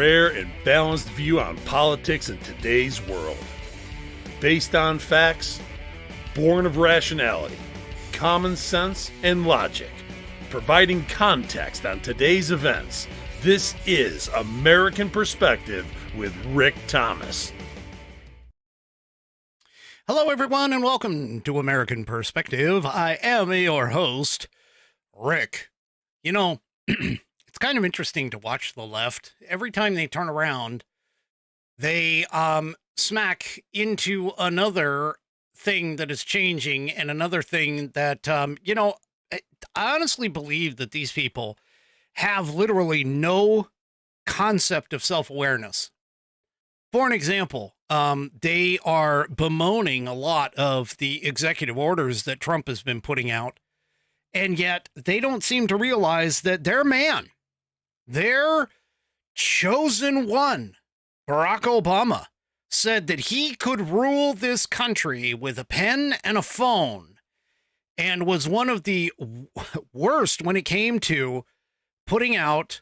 rare and balanced view on politics in today's world. Based on facts, born of rationality, common sense, and logic, providing context on today's events, this is American Perspective with Rick Thomas. Hello, everyone, and welcome to American Perspective. I am your host, Rick. You know, it's kind of interesting to watch the left. Every time they turn around, they smack into another thing that is changing and another thing that, I honestly believe that these people have literally no concept of self-awareness. For an example, they are bemoaning a lot of the executive orders that Trump has been putting out, and yet they don't seem to realize that their man, their chosen one, Barack Obama, said that he could rule this country with a pen and a phone, and was one of the worst when it came to putting out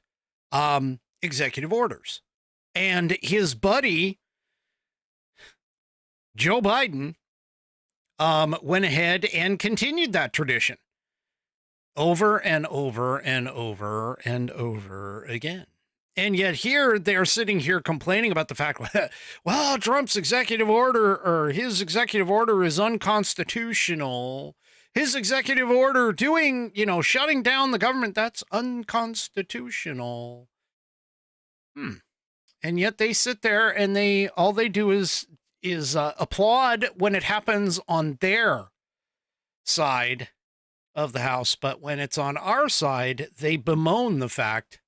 executive orders. And his buddy, Joe Biden, went ahead and continued that tradition over and over and over and over again. And yet here they're sitting here complaining about the fact, well, Trump's executive order, or his executive order, is unconstitutional. His executive order doing, shutting down the government, that's unconstitutional. And yet they sit there and all they do is applaud when it happens on their side of the house. But when it's on our side, they bemoan the fact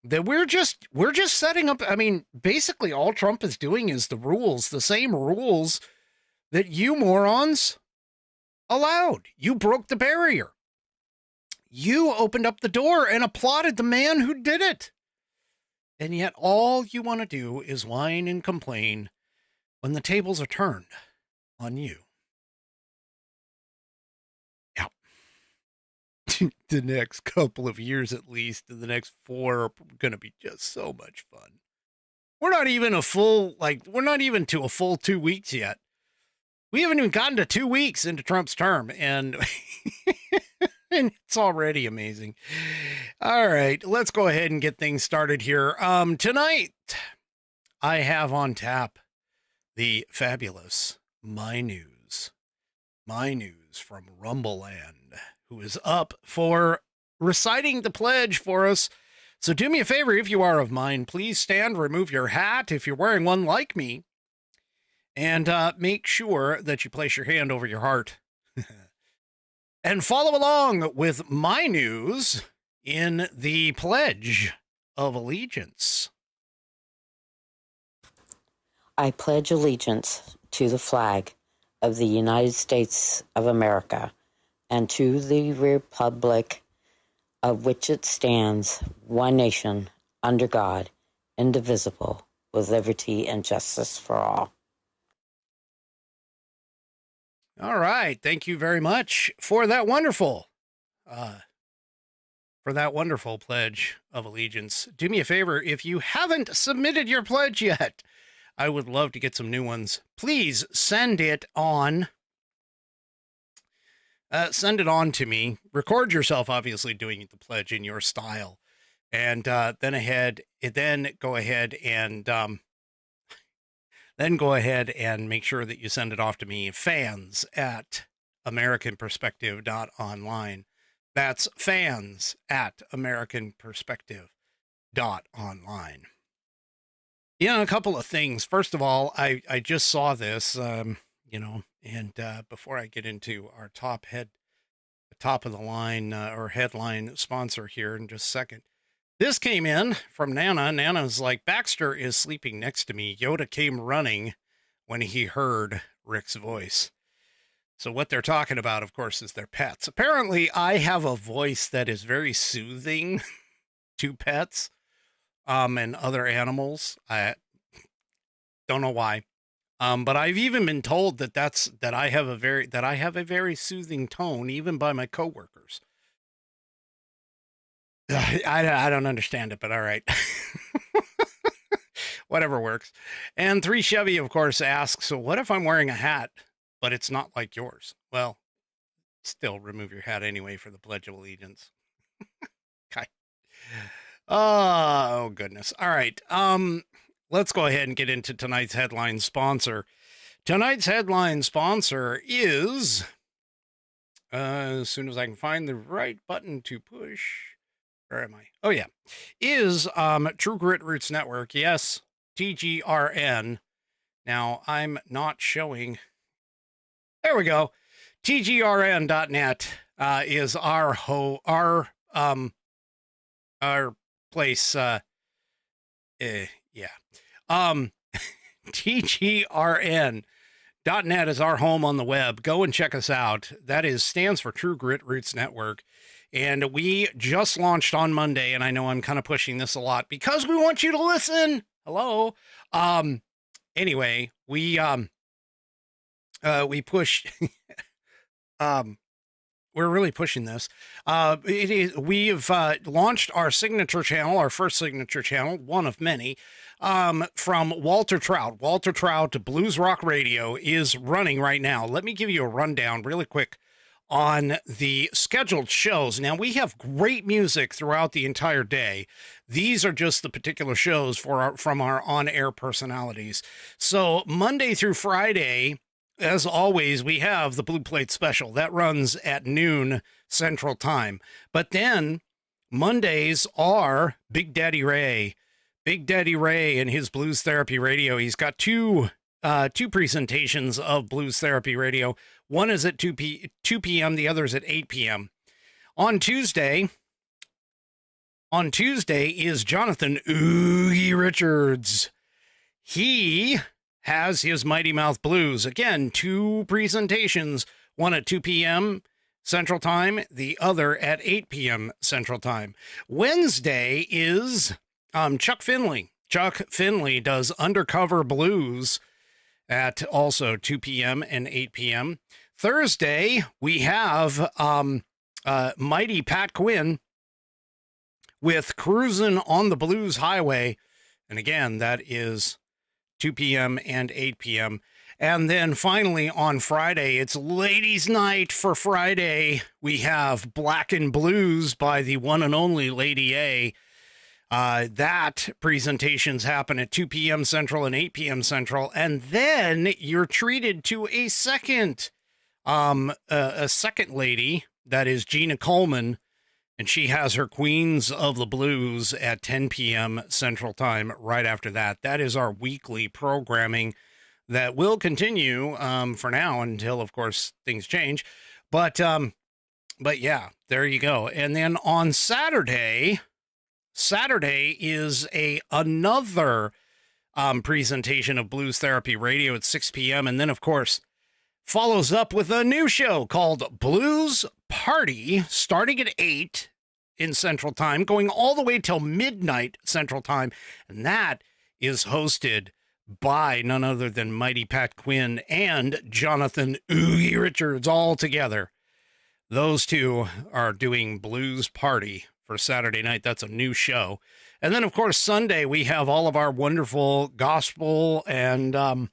that we're just setting up. I mean, basically all Trump is doing is the same rules that you morons allowed. You broke the barrier. You opened up the door and applauded the man who did it. And yet all you want to do is whine and complain when the tables are turned on you. Yeah. The next couple of years, at least, the next 4 are going to be just so much fun. We're not even to a full 2 weeks yet. We haven't even gotten to 2 weeks into Trump's term, and and it's already amazing. All right, let's go ahead and get things started here. Tonight, I have on tap the fabulous My News from Rumbleland, who is up for reciting the pledge for us. So do me a favor, if you are of mine, please stand, remove your hat if you're wearing one like me, and make sure that you place your hand over your heart. And follow along with My News in the Pledge of Allegiance. I pledge allegiance to the flag of the United States of America and to the republic of which it stands, one nation, under God, indivisible, with liberty and justice for all. All right. Thank you very much for that wonderful pledge of allegiance. Do me a favor, if you haven't submitted your pledge yet, I would love to get some new ones. Please send it on. Send it on to me. Record yourself, obviously, doing the pledge in your style, and then go ahead and make sure that you send it off to me, fans@americanperspective.online. That's fans@americanperspective.online. Yeah, a couple of things. First of all, I just saw this, and before I get into our top of the line or headline sponsor here in just a second, this came in from Nana. Nana's like, Baxter is sleeping next to me. Yoda came running when he heard Rick's voice. So what they're talking about, of course, is their pets. Apparently, I have a voice that is very soothing to pets and other animals. I don't know why. But I've even been told that I have a very soothing tone, even by my coworkers. I don't understand it, but all right. Whatever works. And 3 Chevy, of course, asks, so what if I'm wearing a hat, but it's not like yours? Well, still remove your hat anyway for the Pledge of Allegiance. Okay. Oh, goodness. All right. Let's go ahead and get into tonight's headline sponsor. Tonight's headline sponsor is, as soon as I can find the right button to push, where am I? Oh, yeah. Is True Grit Roots Network. Yes, TGRN. Now, I'm not showing. There we go. TGRN.net is our place. Yeah. TGRN.net is our home on the web. Go and check us out. That stands for True Grit Roots Network. And we just launched on Monday, and I know I'm kind of pushing this a lot because we want you to listen. Hello. Anyway, we push we're really pushing this. We have launched our signature channel, our first signature channel, one of many, from Walter Trout. Walter Trout Blues Rock Radio is running right now. Let me give you a rundown really quick on the scheduled shows. Now, we have great music throughout the entire day. These are just the particular shows from our on-air personalities. So Monday through Friday, as always, we have the Blue Plate Special. That runs at noon Central Time. But then Mondays are Big Daddy Ray. Big Daddy Ray and his Blues Therapy Radio. He's got two presentations of Blues Therapy Radio. One is at 2 p.m., the other is at 8 p.m. On Tuesday is Jonathan Oogie Richards. He has his Mighty Mouth Blues. Again, 2 presentations, one at 2 p.m. Central Time, the other at 8 p.m. Central Time. Wednesday is Chuck Finley. Chuck Finley does Undercover Blues at also 2 p.m. and 8 p.m. Thursday, we have Mighty Pat Quinn with Cruisin' on the Blues Highway. And again, that is 2 p.m. and 8 p.m. And then finally on Friday, it's Ladies' Night for Friday. We have Black and Blues by the one and only Lady A. That presentations happen at 2 p.m. Central and 8 p.m. Central. And then you're treated to a second lady, that is Gina Coleman, and she has her Queens of the Blues at 10 p.m. Central Time right after that. That is our weekly programming that will continue for now until, of course, things change. But yeah, there you go. And then on Saturday is another presentation of Blues Therapy Radio at 6 p.m. And then, of course, follows up with a new show called Blues Party, starting at 8 in Central Time, going all the way till midnight Central Time. And that is hosted by none other than Mighty Pat Quinn and Jonathan Oogie Richards all together. Those two are doing Blues Party for Saturday night. That's a new show. And then, of course, Sunday, we have all of our wonderful gospel and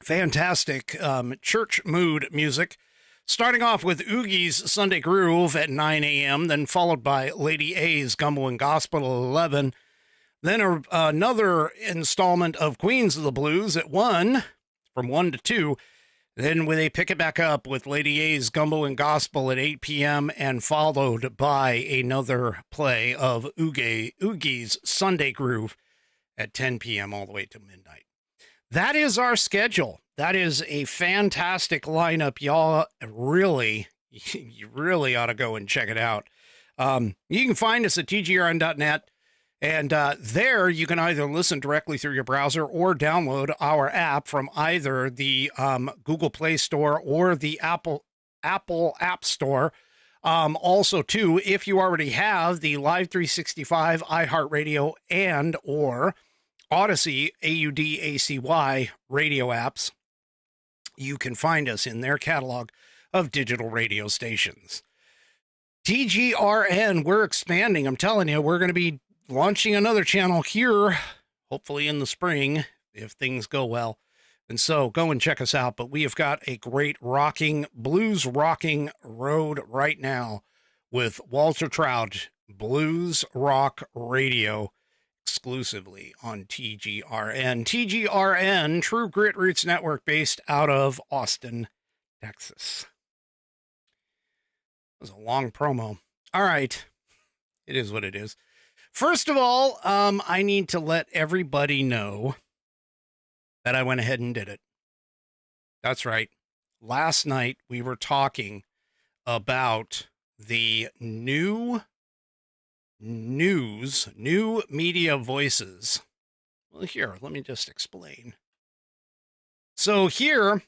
fantastic church mood music, starting off with Oogie's Sunday Groove at 9 a.m., then followed by Lady A's Gumbo and Gospel at 11, then another installment of Queens of the Blues at 1, from 1 to 2, then they pick it back up with Lady A's Gumbo and Gospel at 8 p.m., and followed by another play of Oogie's Sunday Groove at 10 p.m. all the way to midnight. That is our schedule. That is a fantastic lineup. Y'all you really ought to go and check it out. You can find us at tgrn.net, and there you can either listen directly through your browser or download our app from either the Google Play Store or the Apple App Store. Also, too, if you already have the Live 365, iHeartRadio, and or Odyssey, AUDACY radio apps, you can find us in their catalog of digital radio stations. TGRN, we're expanding. I'm telling you, we're going to be launching another channel here, hopefully in the spring, if things go well. And so go and check us out. But we have got a great blues rocking road right now with Walter Trout, Blues Rock Radio, exclusively on TGRN. TGRN, True Grit Roots Network, based out of Austin, Texas. It was a long promo. All right. It is what it is. First of all, I need to let everybody know that I went ahead and did it. That's right. Last night we were talking about the new media voices. Well, here, let me just explain. So here,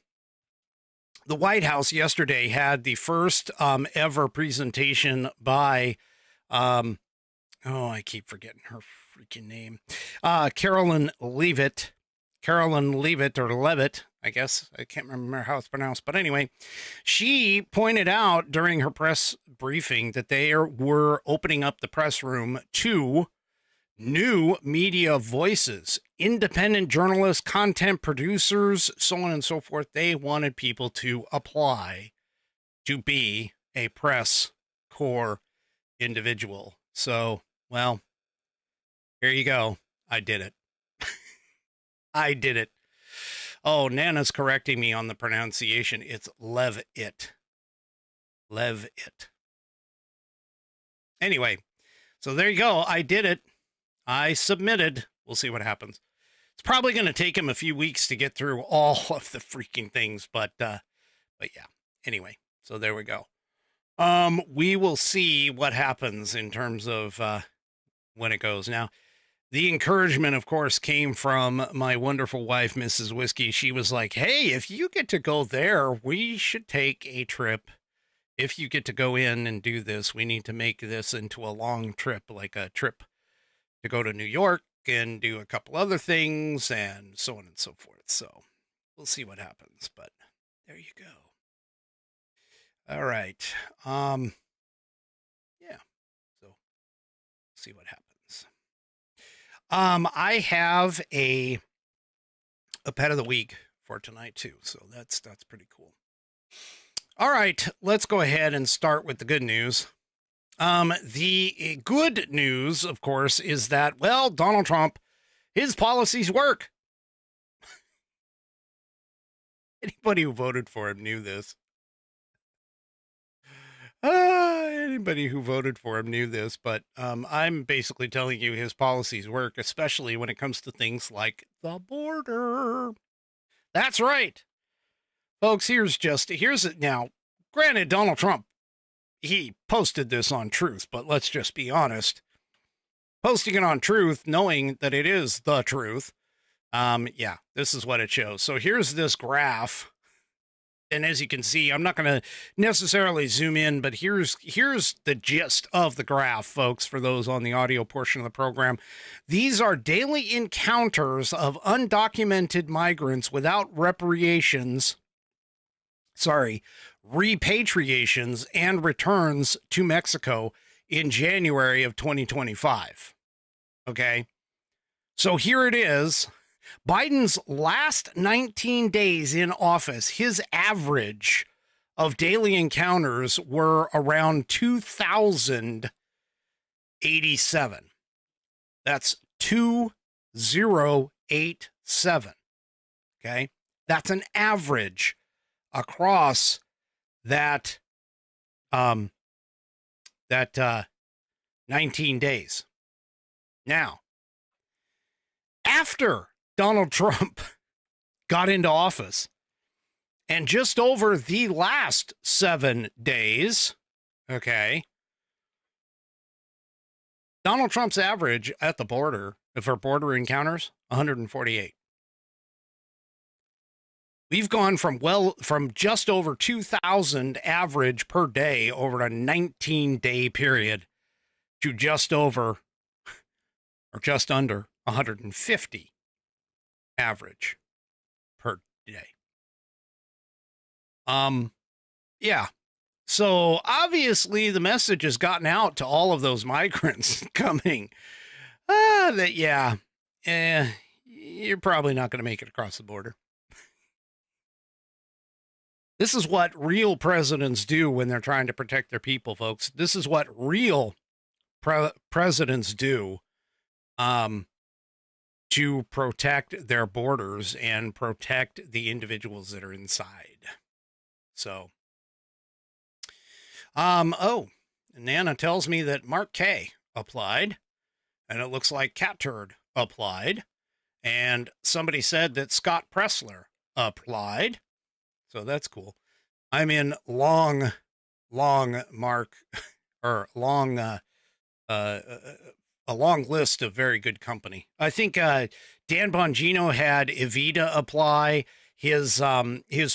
the White House yesterday had the first ever presentation by, I keep forgetting her freaking name, Carolyn Leavitt, or Levitt, I guess. I can't remember how it's pronounced. But anyway, she pointed out during her press briefing that they were opening up the press room to new media voices, independent journalists, content producers, so on and so forth. They wanted people to apply to be a press corps individual. So, well, here you go. I did it. I did it. Oh, Nana's correcting me on the pronunciation. It's Levitt. Levitt. Anyway, so there you go. I did it. I submitted. We'll see what happens. It's probably going to take him a few weeks to get through all of the freaking things, but yeah. Anyway, so there we go. We will see what happens in terms of when it goes. Now, the encouragement, of course, came from my wonderful wife, Mrs. Whiskey. She was like, hey, if you get to go there, we should take a trip. If you get to go in and do this, we need to make this into a long trip, like a trip to go to New York and do a couple other things and so on and so forth. So we'll see what happens, but there you go. All right. Yeah. So see what happens. I have a pet of the week for tonight too. So that's pretty cool. All right, let's go ahead and start with the good news. The good news, of course, is that, well, Donald Trump, his policies work. Anybody who voted for him knew this. Anybody who voted for him knew this, but I'm basically telling you his policies work, especially when it comes to things like the border. That's right. Folks, here's it now. Granted, Donald Trump, he posted this on Truth, but let's just be honest. Posting it on Truth, knowing that it is the truth. Yeah, this is what it shows. So here's this graph. And as you can see, I'm not going to necessarily zoom in, but here's the gist of the graph, folks, for those on the audio portion of the program. These are daily encounters of undocumented migrants without repatriations and returns to Mexico in January of 2025. Okay? So here it is. Biden's last 19 days in office, his average of daily encounters were around 2,087. That's 2087. Okay? That's an average across that 19 days. Now, after Donald Trump got into office, and just over the last 7 days, okay, Donald Trump's average at the border, for border encounters, 148. We've gone from just over 2,000 average per day over a 19-day period to just over, or just under, 150 average per day. Yeah. So obviously the message has gotten out to all of those migrants coming that, yeah, you're probably not going to make it across the border. This is what real presidents do when they're trying to protect their people, folks. This is what real presidents do to protect their borders and protect the individuals that are inside. So, Nana tells me that Mark K applied, and it looks like Cat Turd applied, and somebody said that Scott Pressler applied. So that's cool. I'm in long mark or a long list of very good company. I think Dan Bongino had Evita apply. His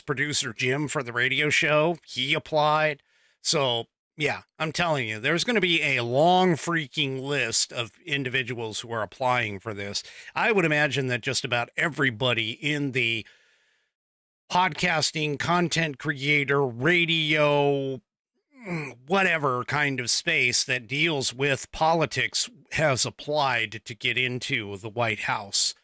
producer Jim for the radio show, he applied. So yeah, I'm telling you, there's going to be a long freaking list of individuals who are applying for this. I would imagine that just about everybody in the podcasting, content creator, radio, whatever kind of space that deals with politics has applied to get into the White House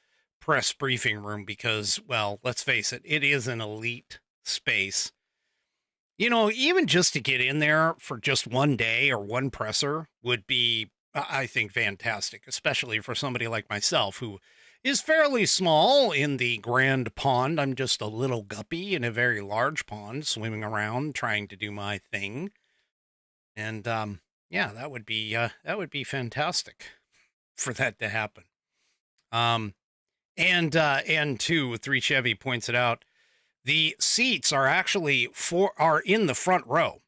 press briefing room because, well, let's face it, it is an elite space. You know, even just to get in there for just one day or one presser would be, I think, fantastic, especially for somebody like myself who is fairly small in the grand pond. I'm just a little guppy in a very large pond, swimming around, trying to do my thing. And yeah, that would be fantastic for that to happen. And two, 3 Chevy points it out. The seats are actually are in the front row.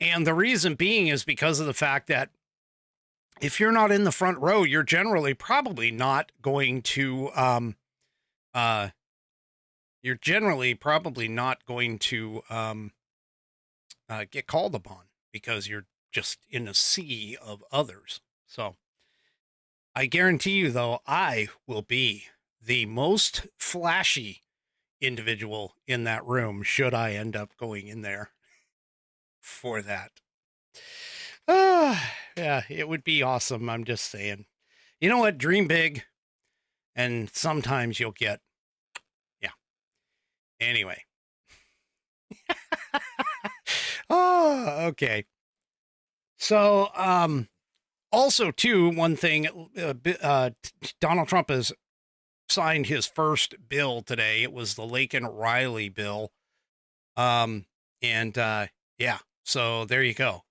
And the reason being is because of the fact that if you're not in the front row, you're generally probably not going to, get called upon because you're just in a sea of others. So I guarantee you, though, I will be the most flashy individual in that room should I end up going in there for that. Yeah, it would be awesome. I'm just saying. You know what? Dream big. And sometimes you'll get, yeah. Anyway. Oh, okay. So, also, too, one thing, Donald Trump has signed his first bill today. It was the Laken-Riley bill. Yeah, so there you go.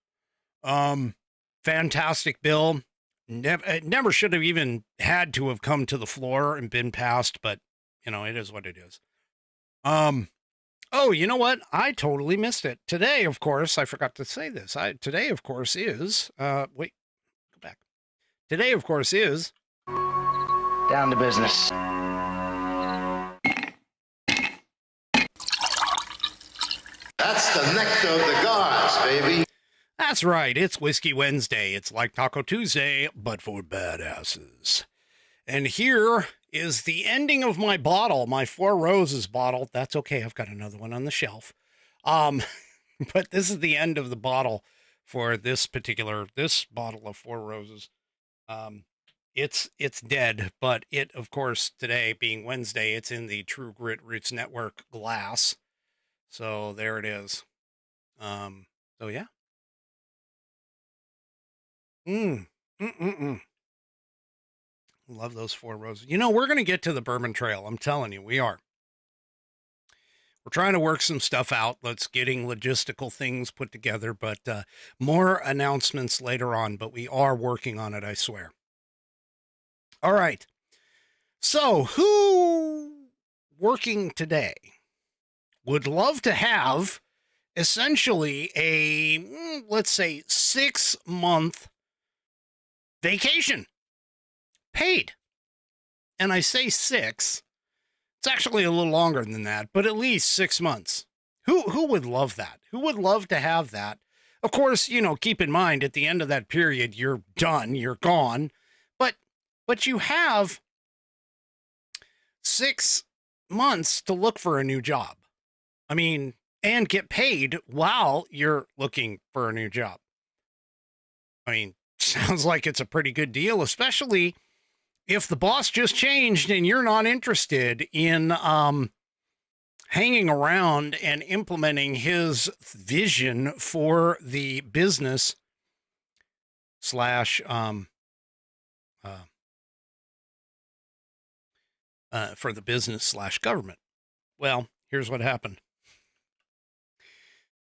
Fantastic bill. It never should have even had to have come to the floor and been passed, but you know, it is what it is. Oh, you know what? I totally missed it. Today, of course, I forgot to say this. Today, of course, is, wait, go back. Today, of course, is down to business. That's the nectar of the gods, baby. That's right. It's Whiskey Wednesday. It's like Taco Tuesday, but for badasses. And here is the ending of my bottle, my Four Roses bottle. That's okay. I've got another one on the shelf. But this is the end of the bottle for this bottle of Four Roses. It's dead, but it, of course, today being Wednesday, it's in the True Grit Roots Network glass. So there it is. So yeah. Love those Four Roses. You know, we're going to get to the Bourbon Trail. I'm telling you, we are. We're trying to work some stuff out. Let's getting logistical things put together, but more announcements later on, but we are working on it, I swear. All right. So who working today would love to have essentially a, let's say, 6-month vacation paid? And I say 6, it's actually a little longer than that, but at least 6 months. Who would love that? Who would love to have that? Of course, you know, keep in mind at the end of that period, you're done, you're gone, but you have 6 months to look for a new job. I mean, and get paid while you're looking for a new job. I mean, sounds like it's a pretty good deal, especially if the boss just changed and you're not interested in hanging around and implementing his vision for the business slash government. Well, here's what happened.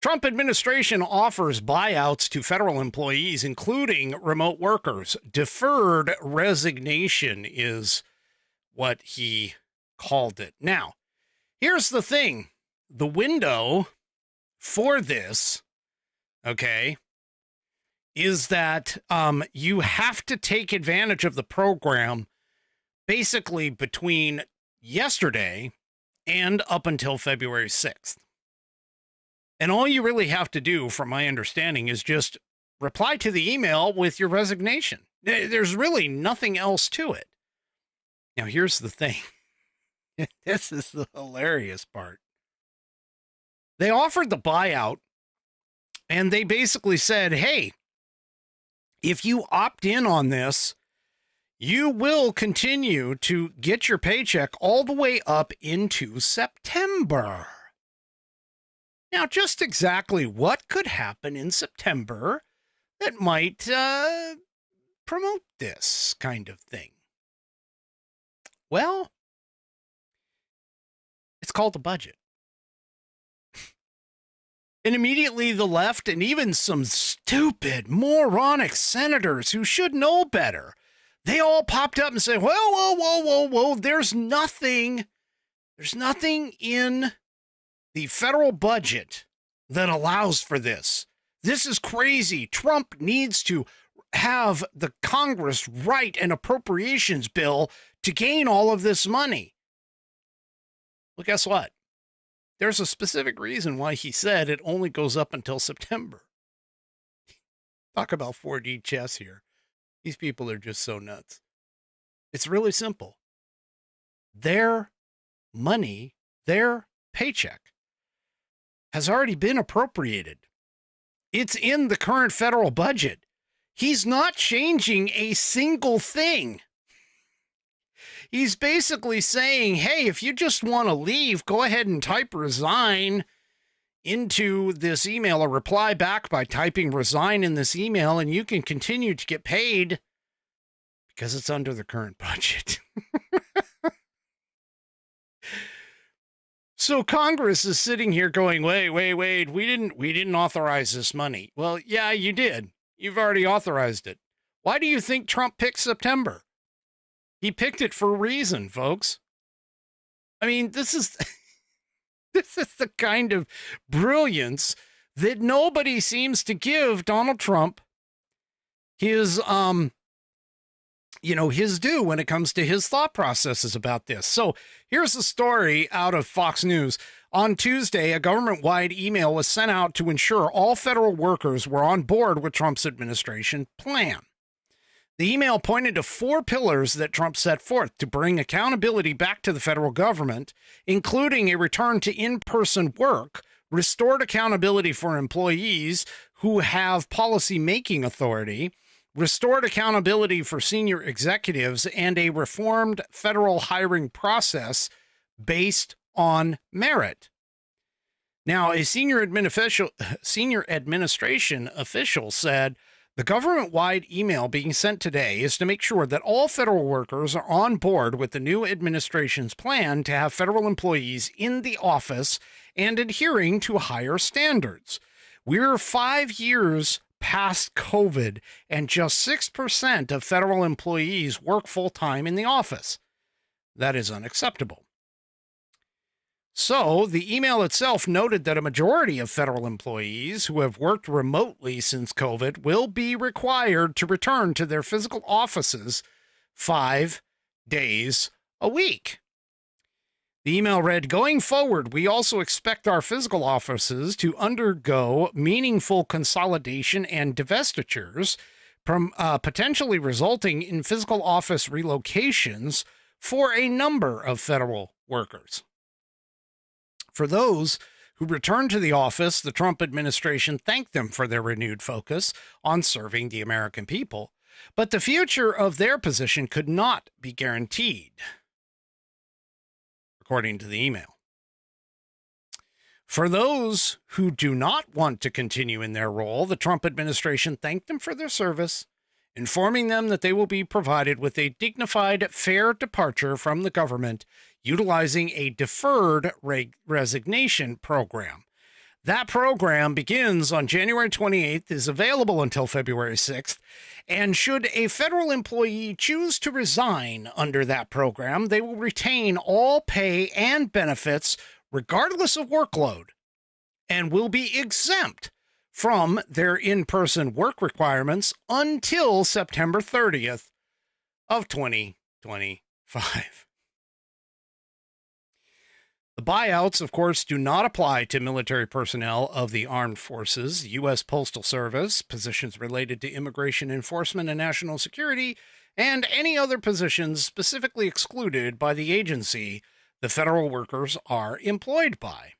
Trump administration offers buyouts to federal employees, including remote workers. Deferred resignation is what he called it. Now, here's the thing. The window for this, okay, is that you have to take advantage of the program basically between yesterday and up until February 6th. And all you really have to do, from my understanding, is just reply to the email with your resignation. There's really nothing else to it. Now, here's the thing. This is the hilarious part. They offered the buyout, and they basically said, hey, if you opt in on this, you will continue to get your paycheck all the way up into September. Now, just exactly what could happen in September that might promote this kind of thing? Well, it's called the budget. And immediately the left and even some stupid, moronic senators who should know better, they all popped up and said, whoa, there's nothing in the federal budget that allows for this. This is crazy. Trump needs to have the Congress write an appropriations bill to gain all of this money. Well, guess what? There's a specific reason why he said it only goes up until September. Talk about 4D chess here. These people are just so nuts. It's really simple. Their money, their paycheck, has already been appropriated. It's in the current federal budget. He's not changing a single thing. He's basically saying, hey, if you just want to leave, go ahead and type resign into this email, or reply back by typing resign in this email, and you can continue to get paid because it's under the current budget. So Congress is sitting here going, wait, we didn't authorize this money. Well, yeah, you did. You've already authorized it. Why do you think Trump picked September? He picked it for a reason, folks. I mean, this is the kind of brilliance that nobody seems to give Donald Trump his his due when it comes to his thought processes about this. So here's the story out of Fox News. On Tuesday, a government-wide email was sent out to ensure all federal workers were on board with Trump's administration plan. The email pointed to 4 pillars that Trump set forth to bring accountability back to the federal government, including a return to in-person work, restored accountability for employees who have policy-making authority, restored accountability for senior executives, and a reformed federal hiring process based on merit. Now, a senior administration official said, the government-wide email being sent today is to make sure that all federal workers are on board with the new administration's plan to have federal employees in the office and adhering to higher standards. We're 5 years past COVID, and just 6% of federal employees work full-time in the office. That is unacceptable. So, the email itself noted that a majority of federal employees who have worked remotely since COVID will be required to return to their physical offices 5 days a week. The email read, going forward, we also expect our physical offices to undergo meaningful consolidation and divestitures, potentially resulting in physical office relocations for a number of federal workers. For those who returned to the office, the Trump administration thanked them for their renewed focus on serving the American people. but the future of their position could not be guaranteed, according to the email. For those who do not want to continue in their role, the Trump administration thanked them for their service, informing them that they will be provided with a dignified, fair departure from the government utilizing a deferred resignation program. That program begins on January 28th, is available until February 6th, and should a federal employee choose to resign under that program, they will retain all pay and benefits regardless of workload and will be exempt from their in-person work requirements until September 30th of 2025. The buyouts, of course, do not apply to military personnel of the armed forces, U.S. Postal Service, positions related to immigration enforcement and national security, and any other positions specifically excluded by the agency the federal workers are employed by.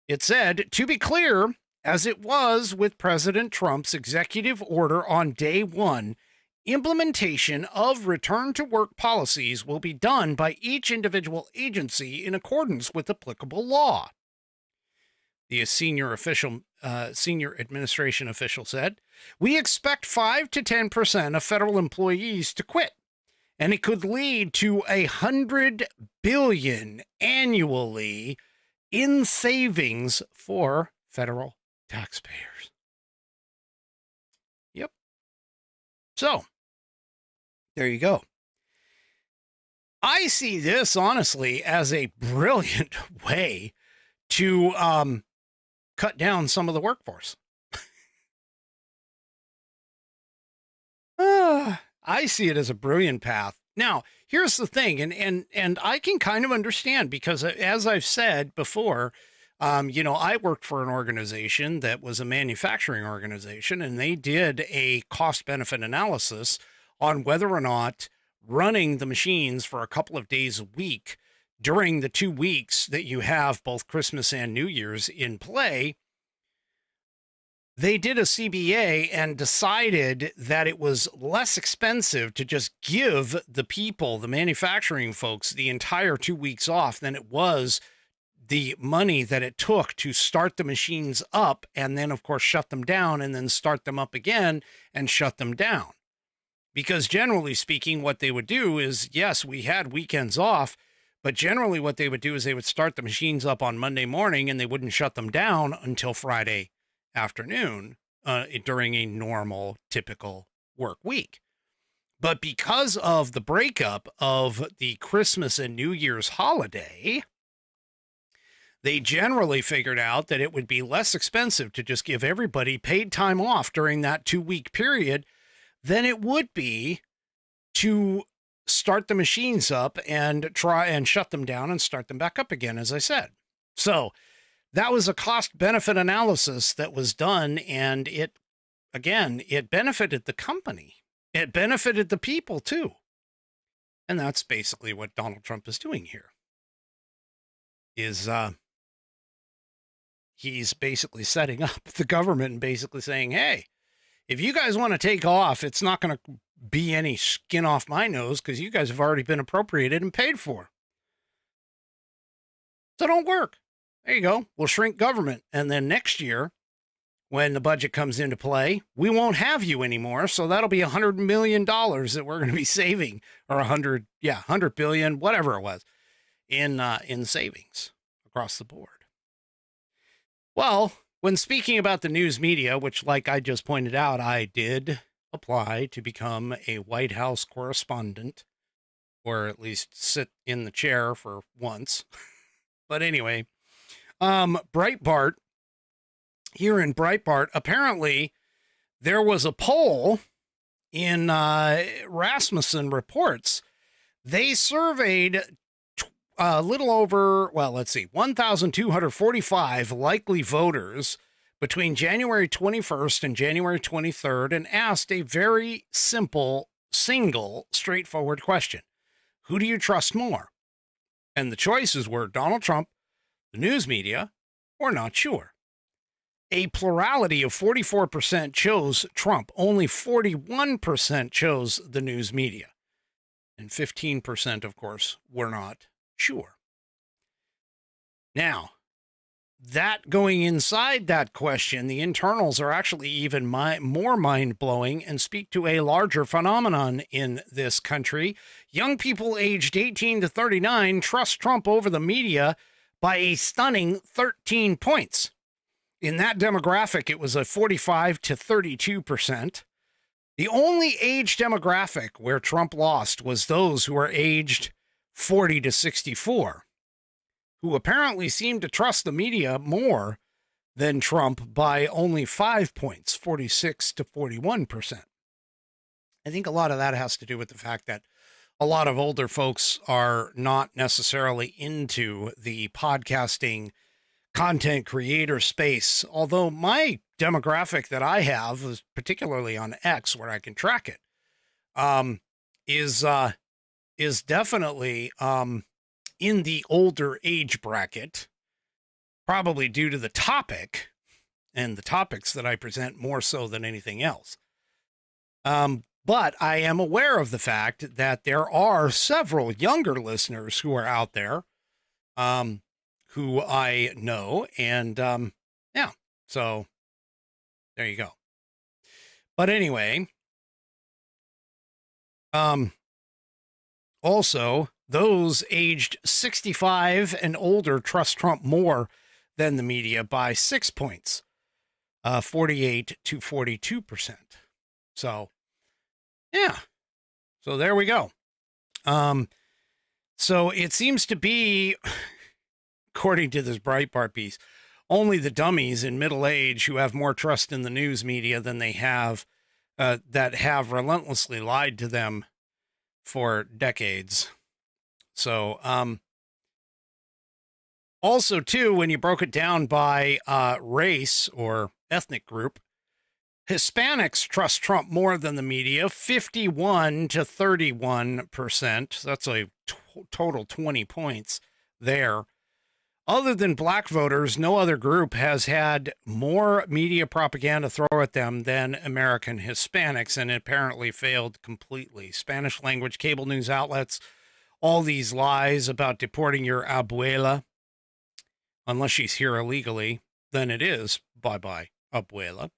It said, to be clear, as it was with President Trump's executive order on day one, implementation of return to work policies will be done by each individual agency in accordance with applicable law. The senior administration official said, we expect 5 to 10% of federal employees to quit, and it could lead to $100 billion annually in savings for federal taxpayers. Yep. So, there you go. I see this, honestly, as a brilliant way to cut down some of the workforce. I see it as a brilliant path. Now, here's the thing, and I can kind of understand, because as I've said before, I worked for an organization that was a manufacturing organization, and they did a cost-benefit analysis on whether or not running the machines for a couple of days a week during the 2 weeks that you have both Christmas and New Year's in play. They did a CBA and decided that it was less expensive to just give the people, the manufacturing folks, the entire 2 weeks off than it was the money that it took to start the machines up and then, of course, shut them down and then start them up again and shut them down. Because generally speaking, what they would do is, yes, we had weekends off, but generally what they would do is they would start the machines up on Monday morning and they wouldn't shut them down until Friday afternoon during a normal, typical work week. But because of the breakup of the Christmas and New Year's holiday, they generally figured out that it would be less expensive to just give everybody paid time off during that 2 week period than it would be to start the machines up and try and shut them down and start them back up again, as I said. So that was a cost-benefit analysis that was done, and it benefited the company. It benefited the people, too. And that's basically what Donald Trump is doing here. He's basically setting up the government and basically saying, hey, if you guys want to take off, it's not going to be any skin off my nose because you guys have already been appropriated and paid for. So don't work. There you go. We'll shrink government. And then next year, when the budget comes into play, we won't have you anymore. So that'll be $100 million that we're going to be saving, or 100 billion, whatever it was, in savings across the board. Well, when speaking about the news media, which, like I just pointed out, I did apply to become a White House correspondent, or at least sit in the chair for once. But anyway, Breitbart, here in Breitbart, apparently there was a poll in Rasmussen Reports. They surveyed a little over, 1,245 likely voters between January 21st and January 23rd and asked a very simple, single, straightforward question. Who do you trust more? And the choices were Donald Trump, the news media, or not sure. A plurality of 44% chose Trump. Only 41% chose the news media. And 15%, of course, were not sure. Now, that going inside that question, the internals are actually even more mind-blowing and speak to a larger phenomenon in this country. Young people aged 18 to 39 trust Trump over the media by a stunning 13 points. In that demographic, it was a 45 to 32%. The only age demographic where Trump lost was those who are aged 40 to 64. Who apparently seem to trust the media more than Trump by only 5 points, 46 to 41%. I think a lot of that has to do with the fact that a lot of older folks are not necessarily into the podcasting content creator space, although my demographic that I have, is particularly on X where I can track it, is definitely in the older age bracket, probably due to the topic and the topics that I present more so than anything else. But I am aware of the fact that there are several younger listeners who are out there, who I know. And, yeah, so there you go. But anyway, also, those aged 65 and older trust Trump more than the media by 6 points, 48 to 42%. So, yeah. So there we go. So it seems to be, according to this Breitbart piece, only the dummies in middle age who have more trust in the news media than they have, that have relentlessly lied to them for decades. So, also too, when you broke it down by, race or ethnic group, Hispanics trust Trump more than the media, 51 to 31%. That's a total 20 points there. Other than black voters, no other group has had more media propaganda thrown at them than American Hispanics, and it apparently failed completely. Spanish language cable news outlets, all these lies about deporting your abuela, unless she's here illegally, then it is bye-bye, abuela.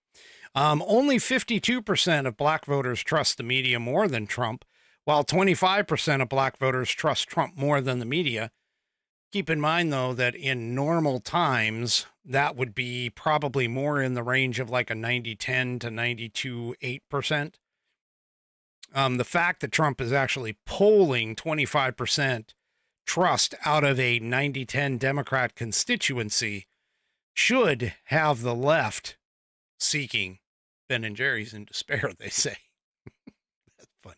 Only 52% of black voters trust the media more than Trump, while 25% of black voters trust Trump more than the media. Keep in mind, though, that in normal times, that would be probably more in the range of like a 90-10 to 92-8%. The fact that Trump is actually polling 25% trust out of a 90-10 Democrat constituency should have the left seeking Ben and Jerry's in despair, they say. That's funny.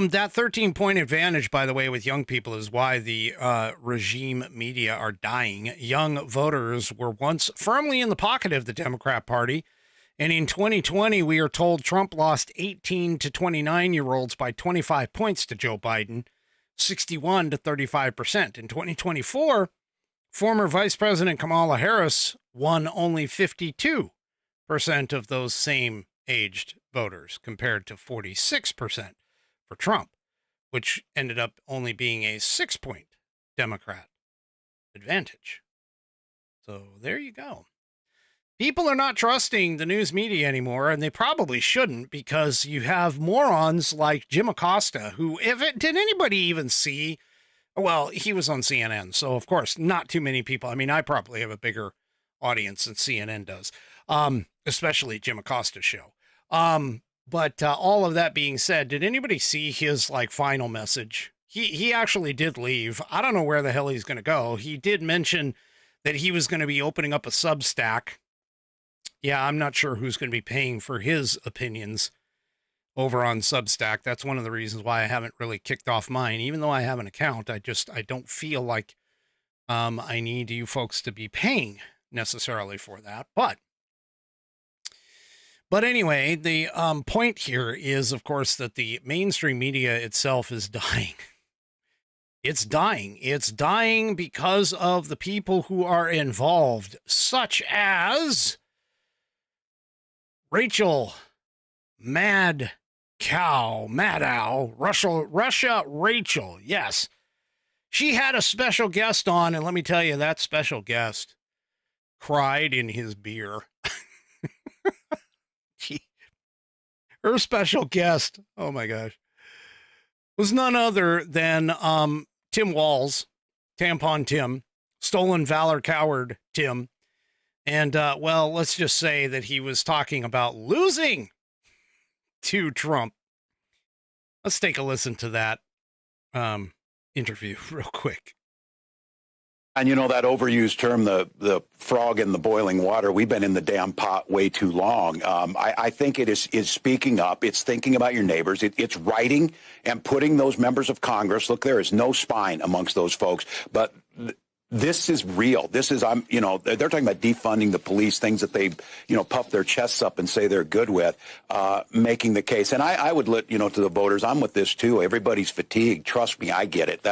That 13-point advantage, by the way, with young people is why the regime media are dying. Young voters were once firmly in the pocket of the Democrat Party. And in 2020, we are told Trump lost 18 to 29-year-olds by 25 points to Joe Biden, 61 to 35%. In 2024, former Vice President Kamala Harris won only 52% of those same aged voters, compared to 46% for Trump, which ended up only being a 6-point Democrat advantage. So there you go. People are not trusting the news media anymore, and they probably shouldn't, because you have morons like Jim Acosta, who, did anybody even see? Well, he was on CNN, so of course, not too many people. I mean, I probably have a bigger audience than CNN does, especially Jim Acosta's show. But all of that being said, did anybody see his final message? He actually did leave. I don't know where the hell he's going to go. He did mention that he was going to be opening up a Substack. Yeah, I'm not sure who's going to be paying for his opinions over on Substack. That's one of the reasons why I haven't really kicked off mine. Even though I have an account, I don't feel like I need you folks to be paying necessarily for that. But anyway, the point here is, of course, that the mainstream media itself is dying. It's dying. It's dying because of the people who are involved, such as Rachel Maddow, Russia Rachel. Yes. She had a special guest on, and let me tell you, that special guest cried in his beer. Her special guest, oh my gosh, was none other than Tim Walz, Tampon Tim, Stolen Valor Coward Tim. And, well, let's just say that he was talking about losing to Trump. Let's take a listen to that interview real quick. And you know that overused term, the frog in the boiling water, we've been in the damn pot way too long. I think it is speaking up. It's thinking about your neighbors. It's writing and putting those members of Congress. Look, there is no spine amongst those folks, but this is real. This is, they're talking about defunding the police, things that they, puff their chests up and say they're good with, making the case. And I would let, to the voters, I'm with this too. Everybody's fatigued. Trust me, I get it.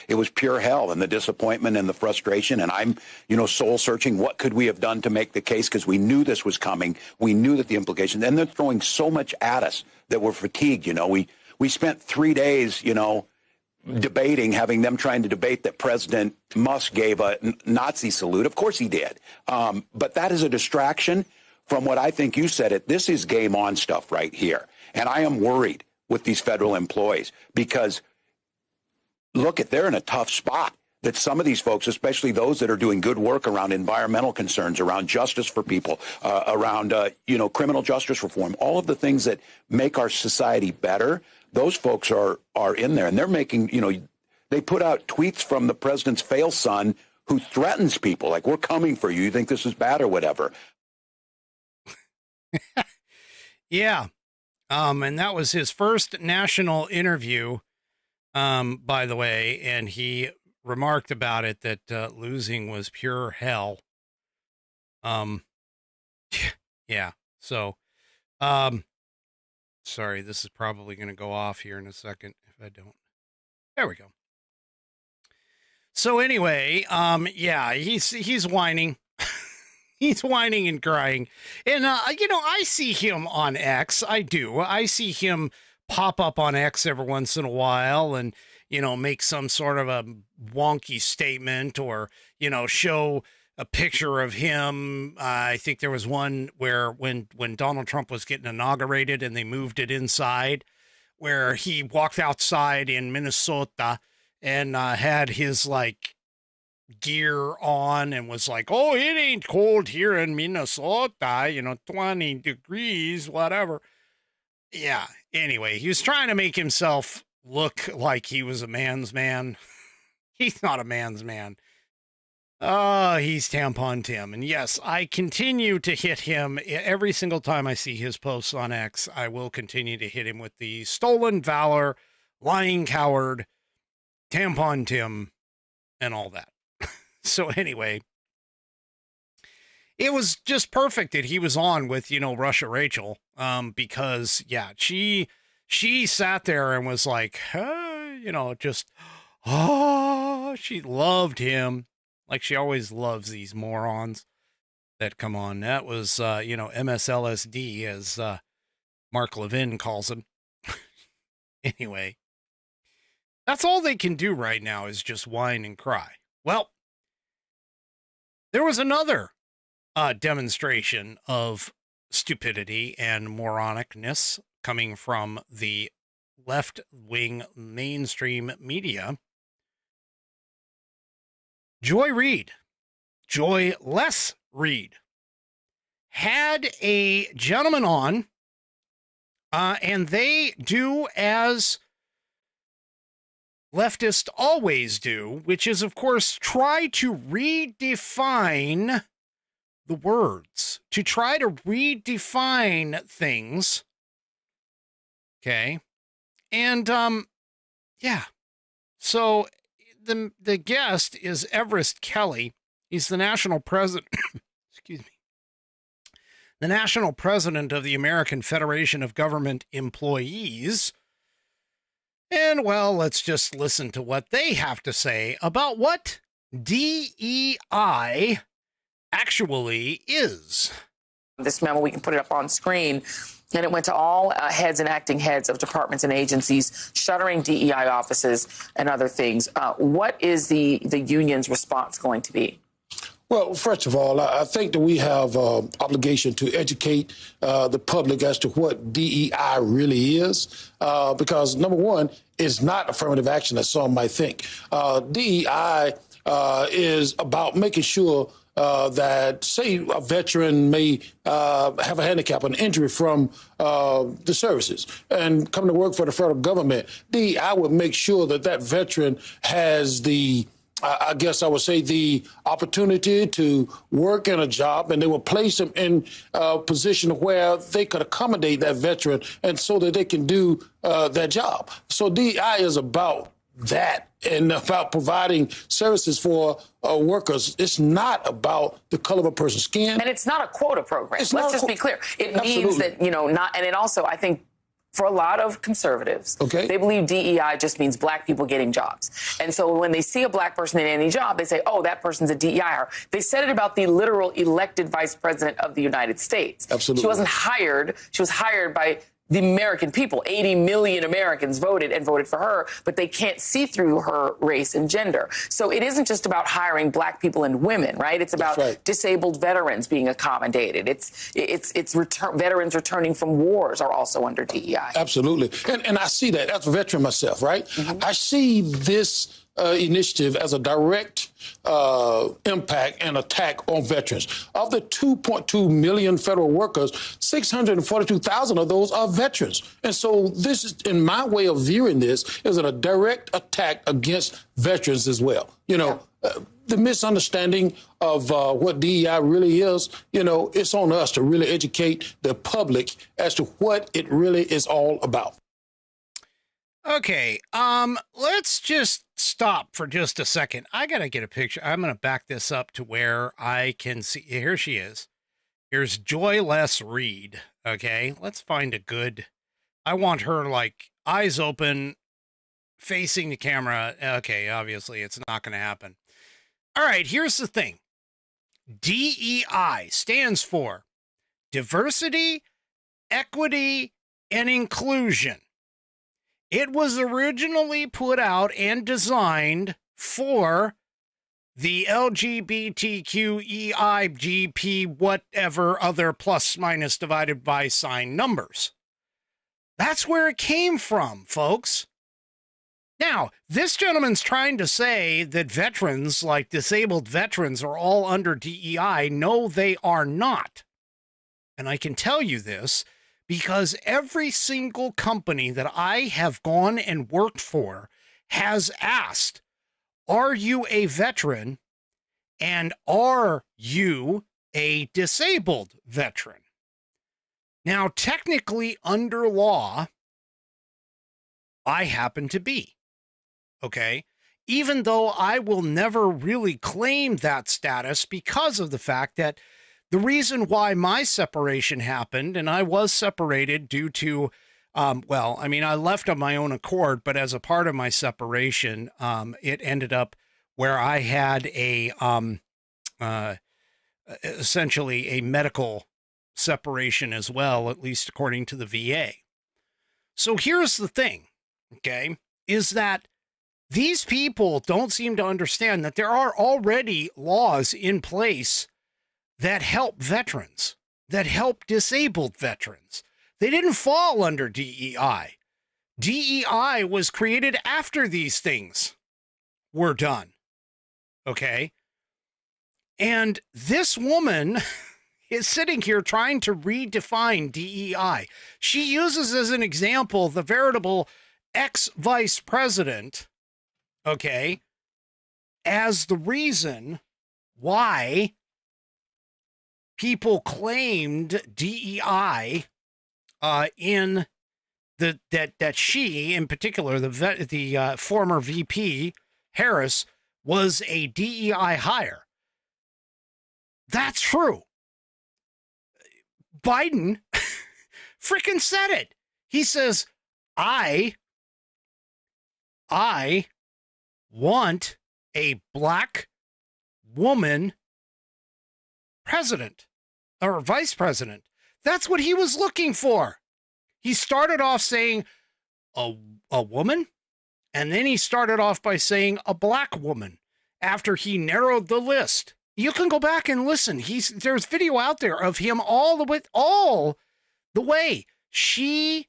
It was pure hell, and the disappointment and the frustration. And I'm, soul searching. What could we have done to make the case? Because we knew this was coming. We knew that the implications, and they're throwing so much at us that we're fatigued. We spent 3 days, having them trying to debate that President Musk gave a Nazi salute. Of course he did. But that is a distraction from what I think you said it. This is game on stuff right here. And I am worried with these federal employees because, they're in a tough spot. That some of these folks, especially those that are doing good work around environmental concerns, around justice for people, around, criminal justice reform, all of the things that make our society better, those folks are in there. And they're making, they put out tweets from the president's fail son who threatens people like, we're coming for you. You think this is bad or whatever. Yeah. And that was his first national interview, by the way. And he remarked about it that losing was pure hell. Yeah. So, sorry, this is probably going to go off here in a second if I don't. There we go. So anyway, yeah, he's whining. He's whining and crying. And, I see him on X. I do. I see him pop up on X every once in a while and, make some sort of a wonky statement or, show a picture of him. I think there was one where when Donald Trump was getting inaugurated and they moved it inside, where he walked outside in Minnesota and had his gear on and was like, oh, it ain't cold here in Minnesota, 20 degrees, whatever. Yeah. Anyway, he was trying to make himself look like he was a man's man. He's not a man's man. He's Tampon Tim. And yes, I continue to hit him every single time I see his posts on X. I will continue to hit him with the stolen valor, lying coward, Tampon Tim, and all that. So anyway, it was just perfect that he was on with, Russia Rachel, because yeah, she sat there and was like, she loved him. Like she always loves these morons that come on. That was, MSLSD, as Mark Levin calls him. Anyway, that's all they can do right now is just whine and cry. Well, there was another demonstration of stupidity and moronicness coming from the left-wing mainstream media. Joyless Reed, had a gentleman on, and they do as leftists always do, which is, of course, try to redefine the words, to try to redefine things. Okay. And, yeah. So the guest is Everest Kelly. He's the national president, excuse me, the national president of the American Federation of Government Employees. And, well, let's just listen to what they have to say about what DEI actually is. This memo, we can put it up on screen, and it went to all heads and acting heads of departments and agencies, shuttering DEI offices and other things. What is the union's response going to be? Well, first of all, I think that we have an obligation to educate the public as to what DEI really is, because, number one, it's not affirmative action, as some might think. DEI is about making sure that, say, a veteran may have a handicap, an injury from the services, and come to work for the federal government. DEI would make sure that that veteran has I guess I would say the opportunity to work in a job, and they will place them in a position where they could accommodate that veteran and so that they can do that job. So DEI is about that and about providing services for workers. It's not about the color of a person's skin. And it's not a quota program. Let's just be clear. It Absolutely. means that, and it also, I think, for a lot of conservatives, they believe DEI just means black people getting jobs. And so when they see a black person in any job, they say, oh, that person's a DEIer. They said it about the literal elected vice president of the United States. Absolutely. She wasn't hired. She was hired by the American people. 80 million Americans voted for her, but they can't see through her race and gender. So it isn't just about hiring black people and women, right? It's about disabled veterans being accommodated. Veterans returning from wars are also under DEI. Absolutely. And I see that as a veteran myself, right? Mm-hmm. I see this initiative as a direct impact and attack on veterans. Of the 2.2 million federal workers, 642,000 of those are veterans. And so this is, in my way of viewing this, is a direct attack against veterans as well. The misunderstanding of what DEI really is, it's on us to really educate the public as to what it really is all about. Okay, let's just stop for just a second. I gotta get a picture. I'm gonna back this up to where I can see. Here she is. Here's Joyless Reed. Okay, let's find a good. I want her like eyes open, facing the camera. Okay, obviously it's not gonna happen. All right, here's the thing. DEI stands for diversity, equity, and inclusion. It was originally put out and designed for the LGBTQEIGP whatever other plus minus divided by sign numbers. That's where it came from, folks. Now, this gentleman's trying to say that veterans, like disabled veterans, are all under DEI. No, they are not. And I can tell you this because every single company that I have gone and worked for has asked, are you a veteran and are you a disabled veteran? Now, technically, under law, I happen to be, okay? Even though I will never really claim that status because of the fact that the reason why my separation happened, and I was separated due to, I left of my own accord, but as a part of my separation, it ended up where I had essentially a medical separation as well, at least according to the VA. So here's the thing, okay, is that these people don't seem to understand that there are already laws in place that help veterans, that help disabled veterans. They didn't fall under DEI. DEI was created after these things were done, okay? And this woman is sitting here trying to redefine DEI. She uses as an example the veritable ex-vice president, okay, as the reason why people claimed DEI in that she, in particular, the former VP Harris, was a DEI hire. That's true. Biden freaking said it. He says, I I want a black woman president or vice president. That's what he was looking for. He started off saying a woman, and then he started off by saying a black woman after he narrowed the list. You can go back and listen. There's video out there of him all the way. She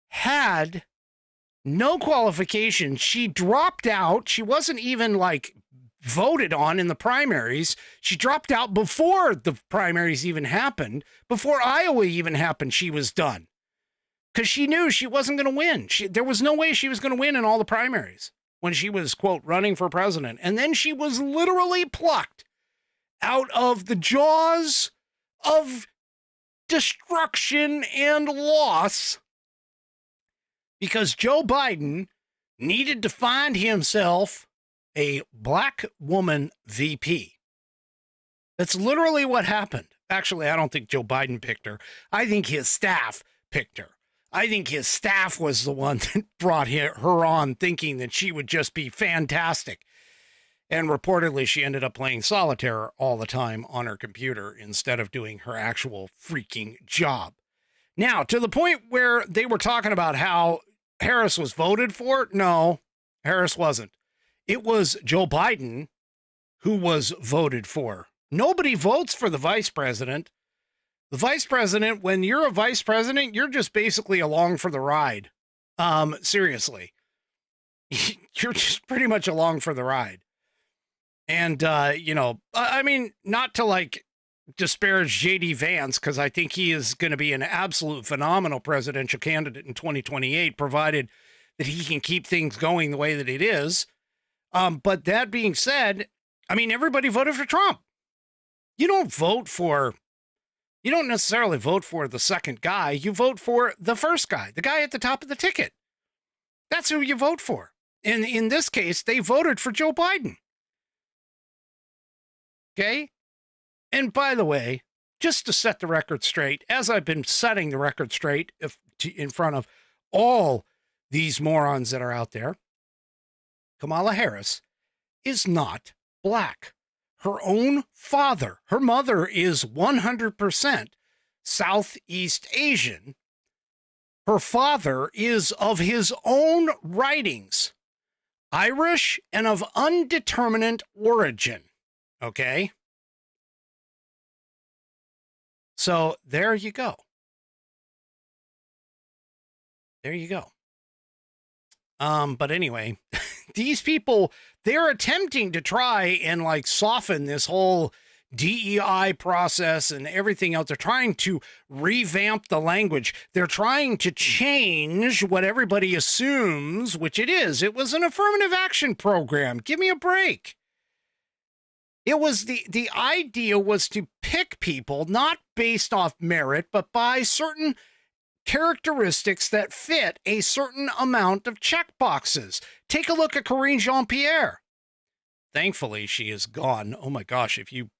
had no qualifications. She dropped out. She wasn't even like voted on in the primaries. She dropped out before the primaries even happened. Before Iowa even happened, she was done. Because she knew she wasn't going to win. There was no way she was going to win in all the primaries when she was, quote, running for president. And then she was literally plucked out of the jaws of destruction and loss because Joe Biden needed to find himself a black woman VP. That's literally what happened. Actually, I don't think Joe Biden picked her. I think his staff picked her. I think his staff was the one that brought her on thinking that she would just be fantastic. And reportedly, she ended up playing solitaire all the time on her computer instead of doing her actual freaking job. Now, to the point where they were talking about how Harris was voted for, no, Harris wasn't. It was Joe Biden who was voted for. Nobody votes for the vice president. The vice president, when you're a vice president, you're just basically along for the ride. Seriously. You're just pretty much along for the ride. And, I mean, not to like disparage J.D. Vance, because I think he is going to be an absolute phenomenal presidential candidate in 2028, provided that he can keep things going the way that it is. But that being said, I mean, everybody voted for Trump. You don't necessarily vote for the second guy. You vote for the first guy, the guy at the top of the ticket. That's who you vote for. And in this case, they voted for Joe Biden. Okay? And by the way, just to set the record straight, as I've been setting the record straight in front of all these morons that are out there, Kamala Harris is not black. Her own father, her mother is 100% Southeast Asian. Her father is of his own writings, Irish and of undeterminate origin. Okay? So there you go. There you go. But anyway, these people, they're attempting to try and like soften this whole DEI process and everything else. They're trying to revamp the language. They're trying to change what everybody assumes, which it is. It was an affirmative action program. Give me a break. It was the idea was to pick people not based off merit, but by certain characteristics that fit a certain amount of check boxes. Take a look at Karine Jean-Pierre. Thankfully, she is gone. Oh my gosh, if you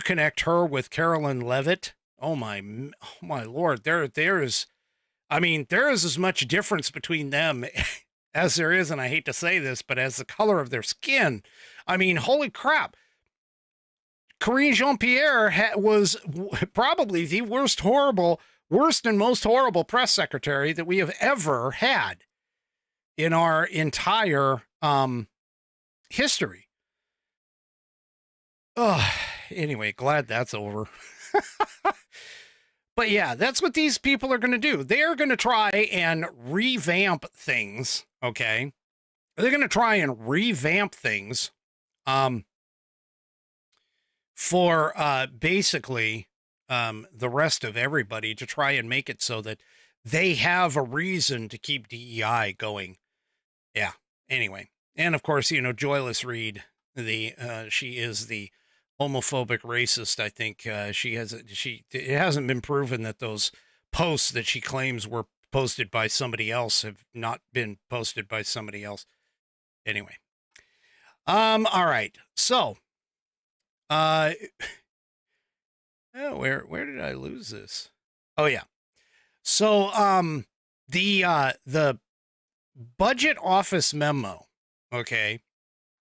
connect her with Carolyn Levitt, oh my Lord, there is as much difference between them as there is, and I hate to say this, but as the color of their skin. I mean, holy crap. Karine Jean-Pierre was probably the worst and most horrible press secretary that we have ever had in our entire history. Anyway, glad that's over. But yeah, that's what these people are going to do. They're going to try and revamp things, okay? They're going to try and revamp things for basically the rest of everybody to try and make it so that they have a reason to keep DEI going. Yeah. Anyway. And of course, Joyless Reed, she is the homophobic racist. I think it hasn't been proven that those posts that she claims were posted by somebody else have not been posted by somebody else. Anyway. All right. So, where did I lose this? Oh yeah. So, The budget office memo, okay,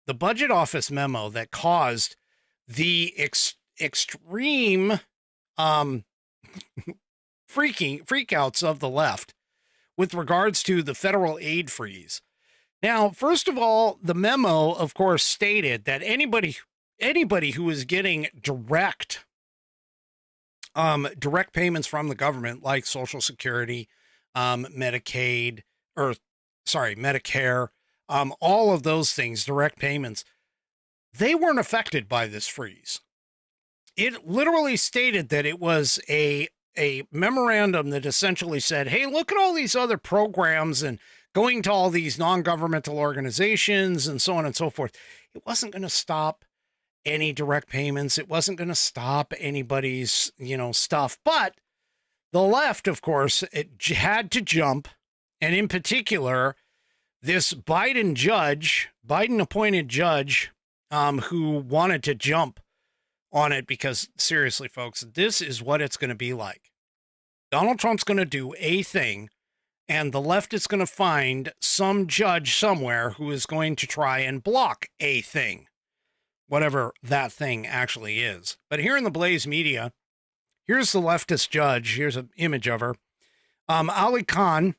the budget office memo that caused the extreme freakouts of the left with regards to the federal aid freeze. Now, first of all, the memo, of course, stated that anybody who is getting direct payments from the government, like Social Security, Medicare, all of those things, direct payments, they weren't affected by this freeze. It literally stated that it was a memorandum that essentially said, hey, look at all these other programs and going to all these non-governmental organizations and so on and so forth. It wasn't going to stop any direct payments. It wasn't going to stop anybody's, stuff. But the left, of course, it had to jump. And in particular, this Biden-appointed judge, who wanted to jump on it because, seriously, folks, this is what it's going to be like. Donald Trump's going to do a thing, and the left is going to find some judge somewhere who is going to try and block a thing, whatever that thing actually is. But here in the Blaze Media, here's the leftist judge. Here's an image of her. Ali Khan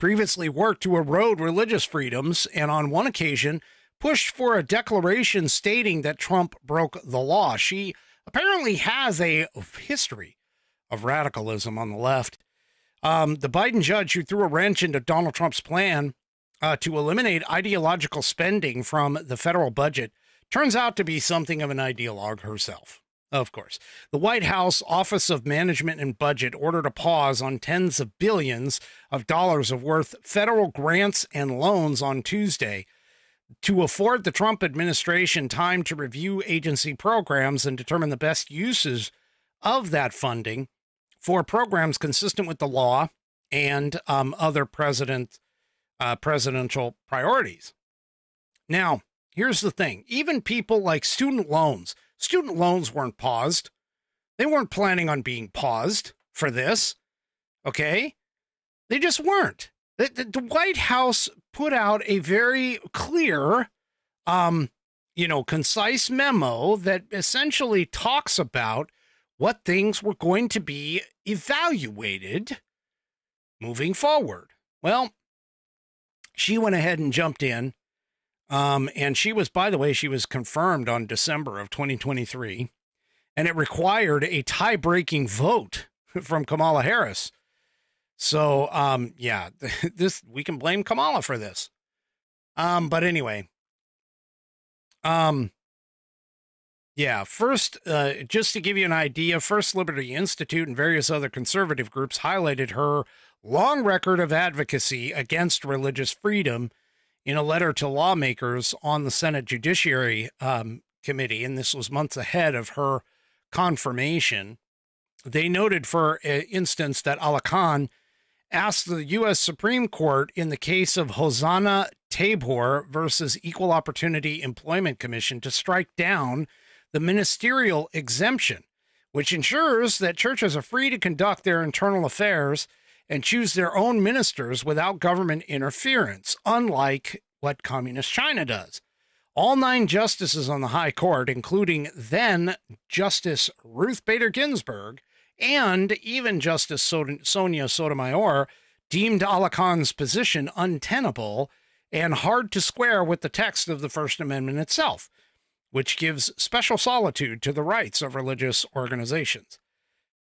previously worked to erode religious freedoms, and on one occasion pushed for a declaration stating that Trump broke the law. She apparently has a history of radicalism on the left. The Biden judge who threw a wrench into Donald Trump's plan to eliminate ideological spending from the federal budget turns out to be something of an ideologue herself. Of course, the White House Office of Management and Budget ordered a pause on tens of billions of dollars of worth federal grants and loans on Tuesday to afford the Trump administration time to review agency programs and determine the best uses of that funding for programs consistent with the law and other presidential priorities. Now, here's the thing. Even people like student loans weren't paused. They weren't planning on being paused for this. Okay? They just weren't. The White House put out a very clear, concise memo that essentially talks about what things were going to be evaluated moving forward. Well, she went ahead and jumped in. And she was, by the way, she was confirmed on December of 2023, and it required a tie-breaking vote from Kamala Harris. So, we can blame Kamala for this. But anyway, first, just to give you an idea, First Liberty Institute and various other conservative groups highlighted her long record of advocacy against religious freedom in a letter to lawmakers on the Senate Judiciary Committee, and this was months ahead of her confirmation. They noted, for instance, that Ali Khan asked the U.S. Supreme Court in the case of Hosanna Tabor versus Equal Opportunity Employment Commission to strike down the ministerial exemption, which ensures that churches are free to conduct their internal affairs and choose their own ministers without government interference, unlike what Communist China does. All 9 justices on the High Court, including then Justice Ruth Bader Ginsburg and even Justice Sonia Sotomayor, deemed Ali Khan's position untenable and hard to square with the text of the First Amendment itself, which gives special solitude to the rights of religious organizations.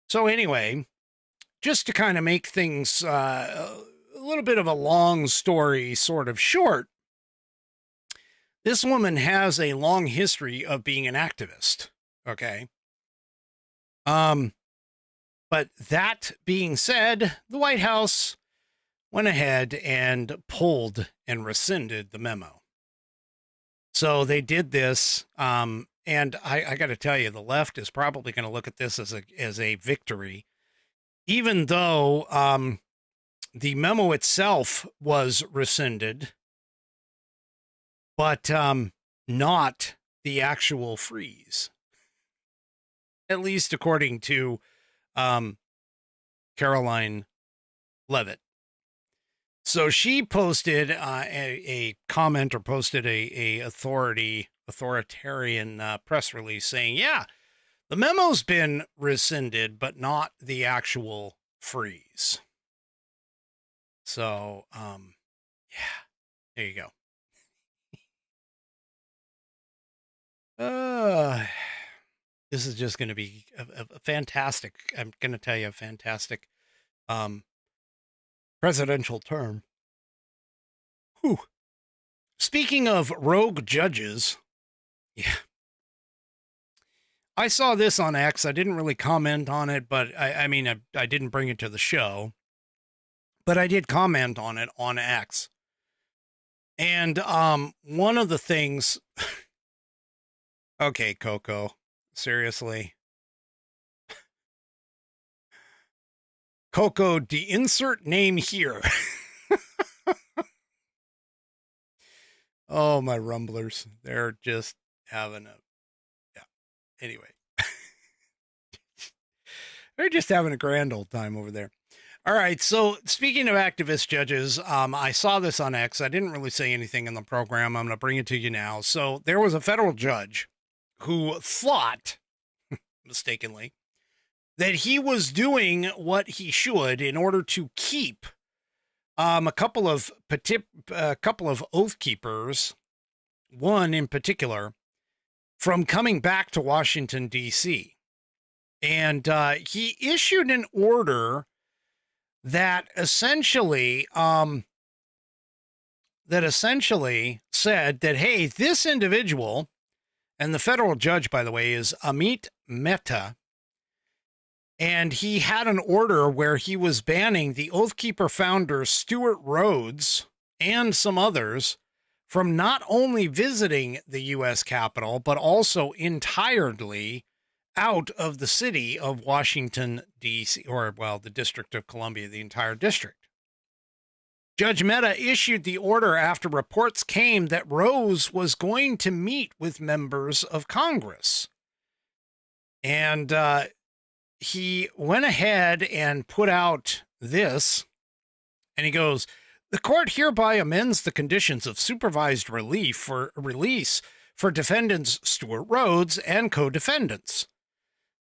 So anyway, just to kind of make things a little bit of a long story sort of short, this woman has a long history of being an activist, okay? But that being said, the White House went ahead and pulled and rescinded the memo. So they did this, and I got to tell you, the left is probably going to look at this as a victory, even though the memo itself was rescinded, but not the actual freeze, at least according to Caroline Levitt. So she posted a comment, or posted a authoritarian press release saying, yeah, the memo's been rescinded, but not the actual freeze. So, yeah, there you go. This is just going to be a fantastic, I'm going to tell you, a fantastic presidential term. Whew. Speaking of rogue judges, yeah. I saw this on X. I didn't really comment on it, but I didn't bring it to the show, but I did comment on it on X. And one of the things, okay, Coco, seriously. Coco, insert name here. Oh, my rumblers. They're just having anyway. They're just having a grand old time over there. All right. So speaking of activist judges, I saw this on X. I didn't really say anything in the program. I'm going to bring it to you now. So there was a federal judge who thought, mistakenly, that he was doing what he should in order to keep a couple of oath keepers, one in particular, from coming back to Washington, D.C. And he issued an order that essentially said that, hey, this individual, and the federal judge, by the way, is Amit Mehta, and he had an order where he was banning the Oath Keeper founder Stuart Rhodes and some others from not only visiting the U.S. Capitol, but also entirely out of the city of Washington, D.C., or, well, the District of Columbia, the entire district. Judge Mehta issued the order after reports came that Rose was going to meet with members of Congress. And he went ahead and put out this, and he goes, the court hereby amends the conditions of supervised release for defendants Stuart Rhodes and co-defendants.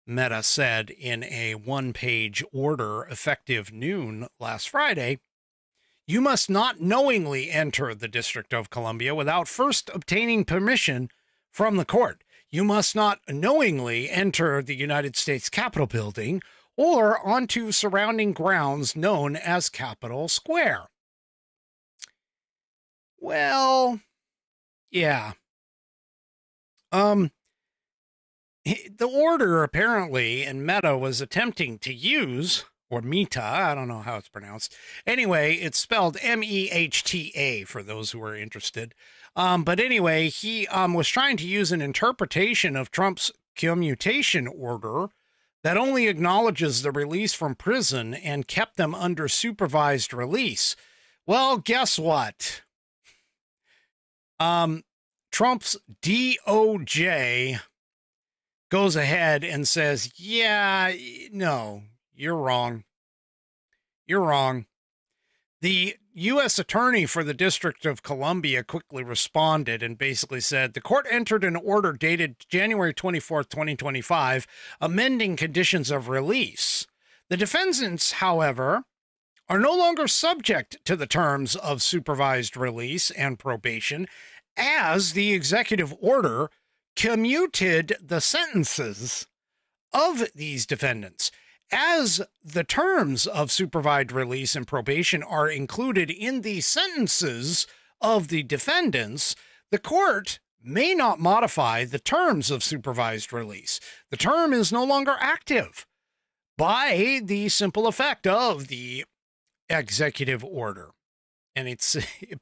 Mehta said in a one-page order effective noon last Friday, you must not knowingly enter the District of Columbia without first obtaining permission from the court. You must not knowingly enter the United States Capitol building or onto surrounding grounds known as Capitol Square. Well, yeah. The order apparently, and Mehta was attempting to use, or Mehta, I don't know how it's pronounced. Anyway, it's spelled M-E-H-T-A for those who are interested. But anyway, he was trying to use an interpretation of Trump's commutation order that only acknowledges the release from prison and kept them under supervised release. Well, guess what? Trump's DOJ goes ahead and says, yeah, no, you're wrong. You're wrong. The U.S. Attorney for the District of Columbia quickly responded and basically said, the court entered an order dated January 24th, 2025, amending conditions of release. The defendants, however, are no longer subject to the terms of supervised release and probation, as the executive order commuted the sentences of these defendants. As the terms of supervised release and probation are included in the sentences of the defendants, the court may not modify the terms of supervised release. The term is no longer active by the simple effect of the executive order. And it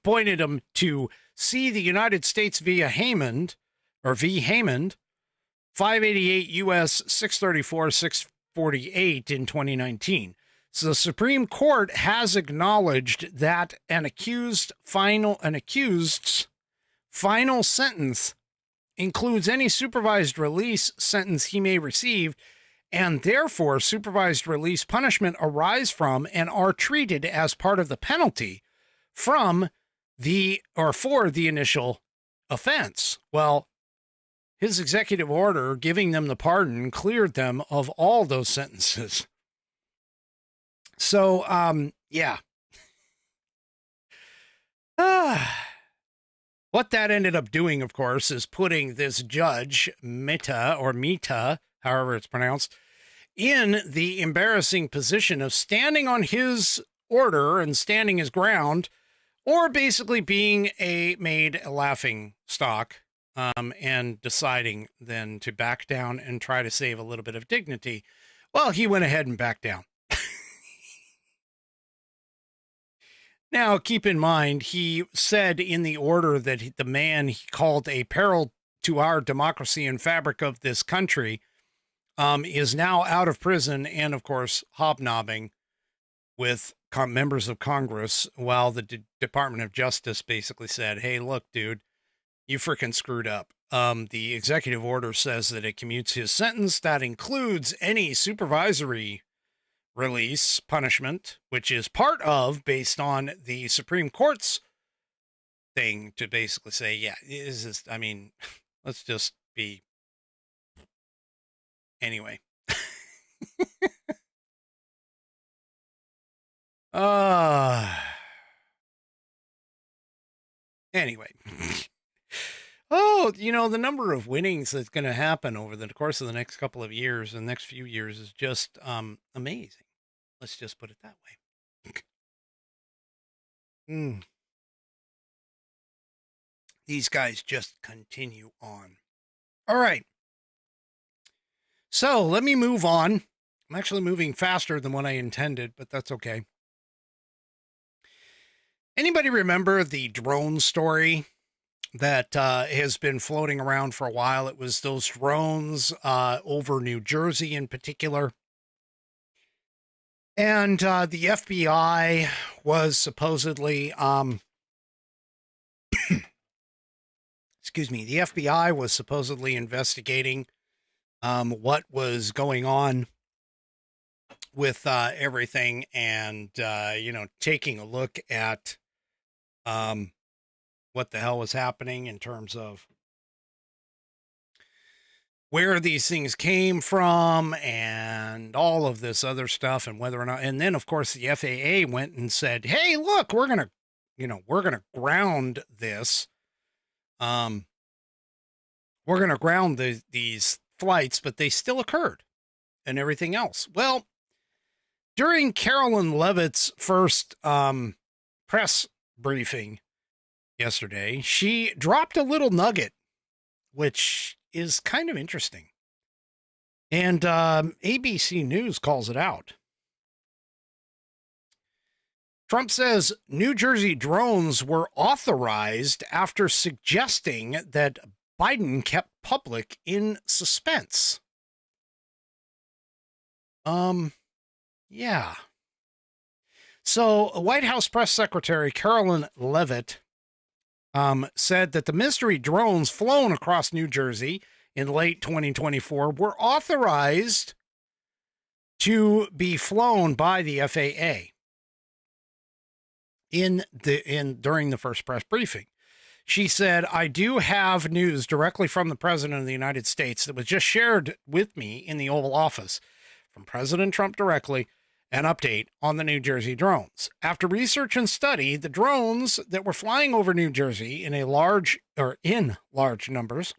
pointed them to see the United States v. Hammond, 588 U.S. 634, 648 in 2019. So the Supreme Court has acknowledged that an accused's final sentence includes any supervised release sentence he may receive, and therefore supervised release punishment arise from and are treated as part of the penalty for the initial offense. Well, his executive order giving them the pardon cleared them of all those sentences. So, yeah. What that ended up doing, of course, is putting this judge, Mita, however it's pronounced, in the embarrassing position of standing on his order and standing his ground, or basically being made a laughing stock, and deciding then to back down and try to save a little bit of dignity. Well, he went ahead and backed down. Now, keep in mind, he said in the order that the man he called a peril to our democracy and fabric of this country is now out of prison and, of course, hobnobbing with members of Congress, while the Department of Justice basically said, hey, look, dude, you freaking screwed up. The executive order says that it commutes his sentence. That includes any supervisory release punishment, which is part of, based on the Supreme Court's thing, to basically say, yeah, let's just be. Anyway. Anyway. Oh, the number of winnings that's going to happen over the course of the next couple of years, the next few years, is just amazing. Let's just put it that way. These guys just continue on. All right. So let me move on. I'm actually moving faster than what I intended, but that's okay. Anybody remember the drone story that has been floating around for a while? It was those drones over New Jersey in particular. And the FBI was supposedly, the FBI was supposedly investigating what was going on with everything, and, taking a look at what the hell was happening in terms of where these things came from and all of this other stuff, and whether or not, and then of course the FAA went and said, hey, look, we're going to ground this. We're going to ground these flights, but they still occurred and everything else. Well, during Carolyn Leavitt's first press briefing yesterday, she dropped a little nugget, which is kind of interesting. And ABC News calls it out. Trump says New Jersey drones were authorized after suggesting that Biden kept public in suspense. Yeah. So White House Press Secretary Carolyn Leavitt said that the mystery drones flown across New Jersey in late 2024 were authorized to be flown by the FAA during the first press briefing. She said, I do have news directly from the President of the United States that was just shared with me in the Oval Office from President Trump directly, an update on the New Jersey drones. After research and study, the drones that were flying over New Jersey in large numbers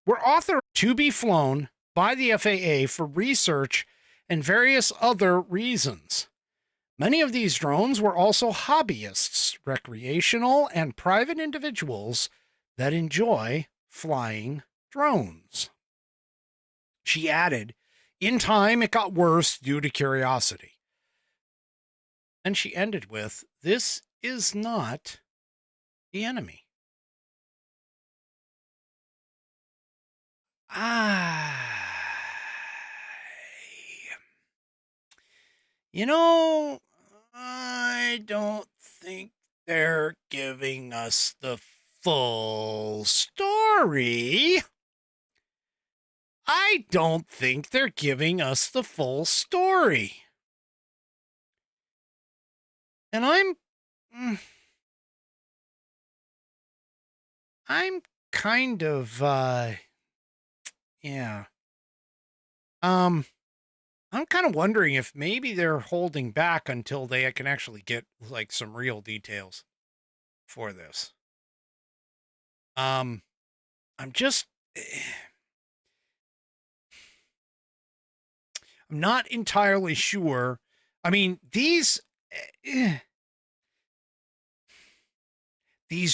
were authorized to be flown by the FAA for research and various other reasons. Many of these drones were also hobbyists, recreational, and private individuals that enjoy flying drones. She added, in time, it got worse due to curiosity. And she ended with, this is not the enemy. I don't think they're giving us the full story. I don't think they're giving us the full story. And I'm kind of, yeah. I'm kind of wondering if maybe they're holding back until they can actually get like some real details for this. I'm just, I'm not entirely sure. I mean, these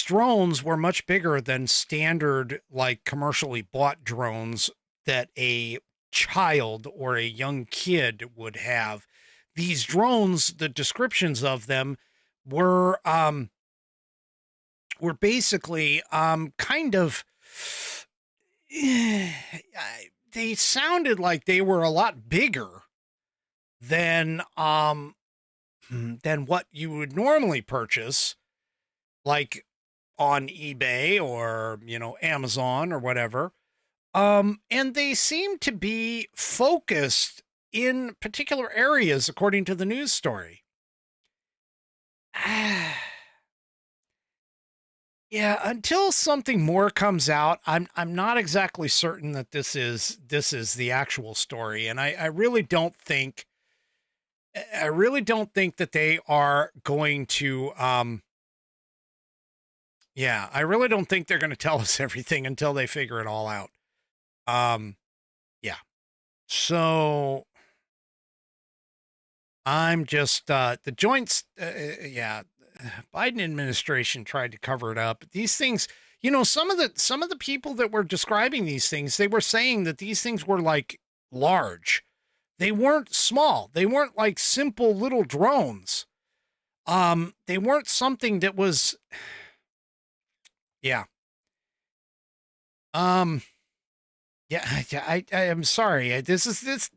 drones were much bigger than standard, like commercially bought drones that a child or a young kid would have. These drones, the descriptions of them were basically kind of they sounded like they were a lot bigger than what you would normally purchase, like on eBay or, you know, Amazon or whatever. And they seem to be focused in particular areas, according to the news story. Yeah, until something more comes out, I'm not exactly certain that this is the actual story, and I really don't think that they are going to yeah, I really don't think they're going to tell us everything until they figure it all out. Yeah. So I'm just the joints yeah, Biden administration tried to cover it up. These things, you know, some of the people that were describing these things, they were saying that these things were like large. They weren't small. They weren't like simple little drones. They weren't something that was yeah. Yeah, I am sorry. This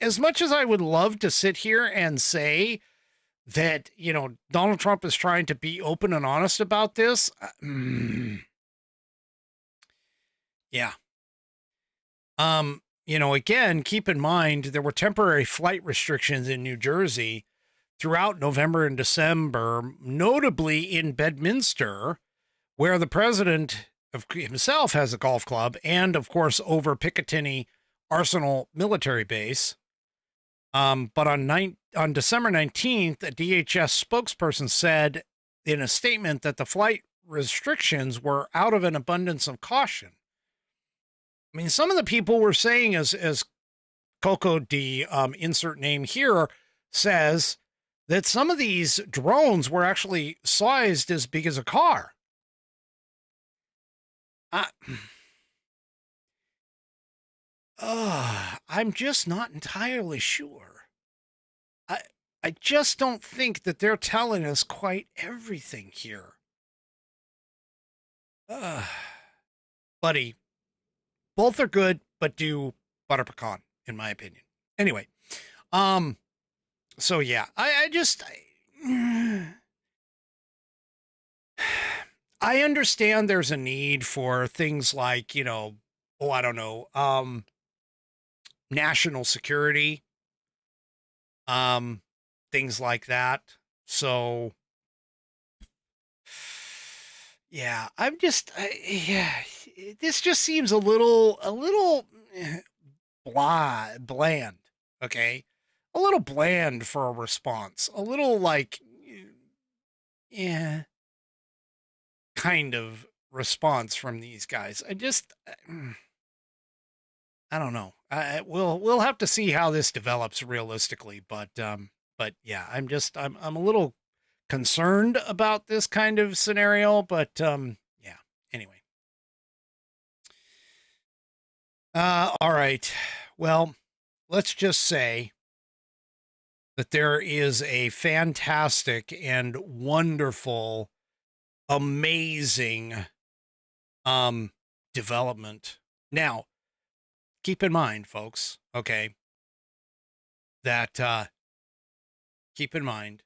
as much as I would love to sit here and say that, you know, Donald Trump is trying to be open and honest about this. Yeah. You know, again, keep in mind, there were temporary flight restrictions in New Jersey throughout November and December, notably in Bedminster, where the president himself has a golf club, and of course over Picatinny Arsenal military base. But on December 19th, a DHS spokesperson said in a statement that the flight restrictions were out of an abundance of caution. I mean, some of the people were saying, as Coco D, insert name here, says that some of these drones were actually sized as big as a car. I'm just not entirely sure. I just don't think that they're telling us quite everything here. Buddy, both are good, but do butter pecan, in my opinion. Anyway, so yeah, I understand there's a need for things like, you know, I don't know, national security, things like that. So yeah, yeah, this just seems a little bland. Okay. A little bland for a response, a little like, yeah, kind of response from these guys. I don't know. We'll have to see how this develops realistically, but yeah, I'm a little concerned about this kind of scenario, but yeah. Anyway. All right. Well, let's just say that there is a fantastic and wonderful, amazing development. Now, keep in mind, folks, okay, that keep in mind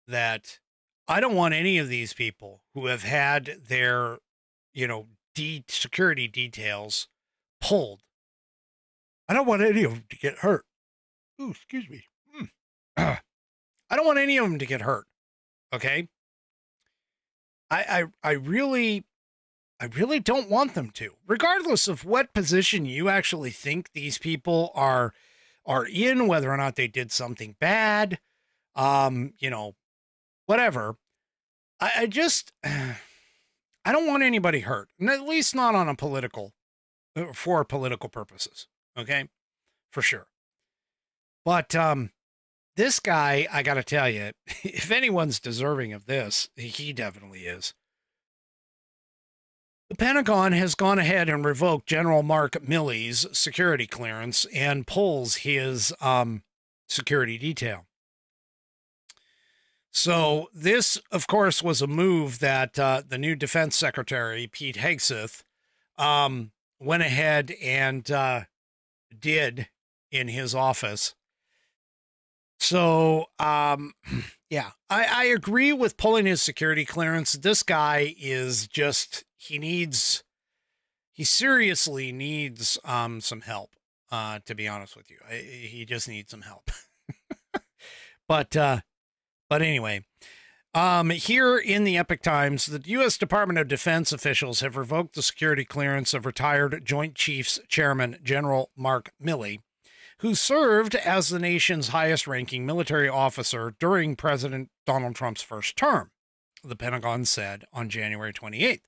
that I don't want any of these people who have had their, you know, security details pulled. I don't want any of them to get hurt. Ooh, excuse me. I don't want any of them to get hurt. Okay. I really I really don't want them to, regardless of what position you actually think these people are in, whether or not they did something bad, whatever. I just, I don't want anybody hurt, and at least not on for political purposes. Okay. For sure. But, this guy, I got to tell you, if anyone's deserving of this, he definitely is. The Pentagon has gone ahead and revoked General Mark Milley's security clearance and pulls his security detail. So this, of course, was a move that the new Defense Secretary, Pete Hegseth, went ahead and did in his office. So, yeah, I agree with pulling his security clearance. This guy is just, he seriously needs some help, to be honest with you. He just needs some help. But anyway, here in the Epoch Times, the U.S. Department of Defense officials have revoked the security clearance of retired Joint Chiefs Chairman General Mark Milley, who served as the nation's highest-ranking military officer during President Donald Trump's first term, the Pentagon said on January 28th.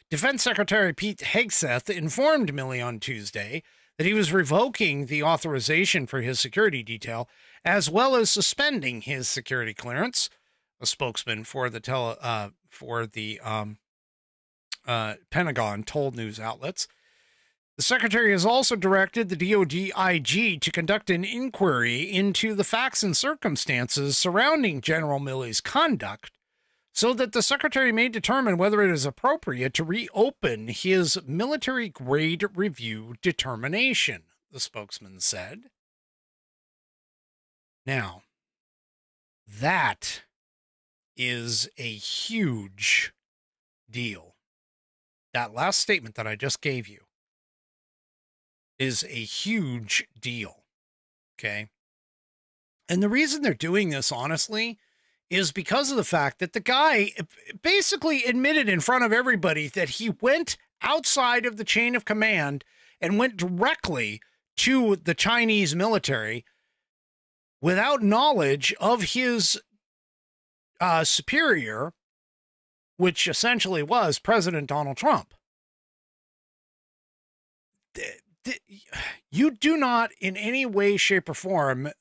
Defense Secretary Pete Hegseth informed Milley on Tuesday that he was revoking the authorization for his security detail, as well as suspending his security clearance. A spokesman for the Pentagon told news outlets. The secretary has also directed the DoD IG to conduct an inquiry into the facts and circumstances surrounding General Milley's conduct, so that the secretary may determine whether it is appropriate to reopen his military grade review determination, the spokesman said. Now, that is a huge deal. That last statement that I just gave you is a huge deal. Okay. And the reason they're doing this, honestly, is because of the fact that the guy basically admitted in front of everybody that he went outside of the chain of command and went directly to the Chinese military without knowledge of his superior, which essentially was President Donald Trump. You do not in any way, shape, or form,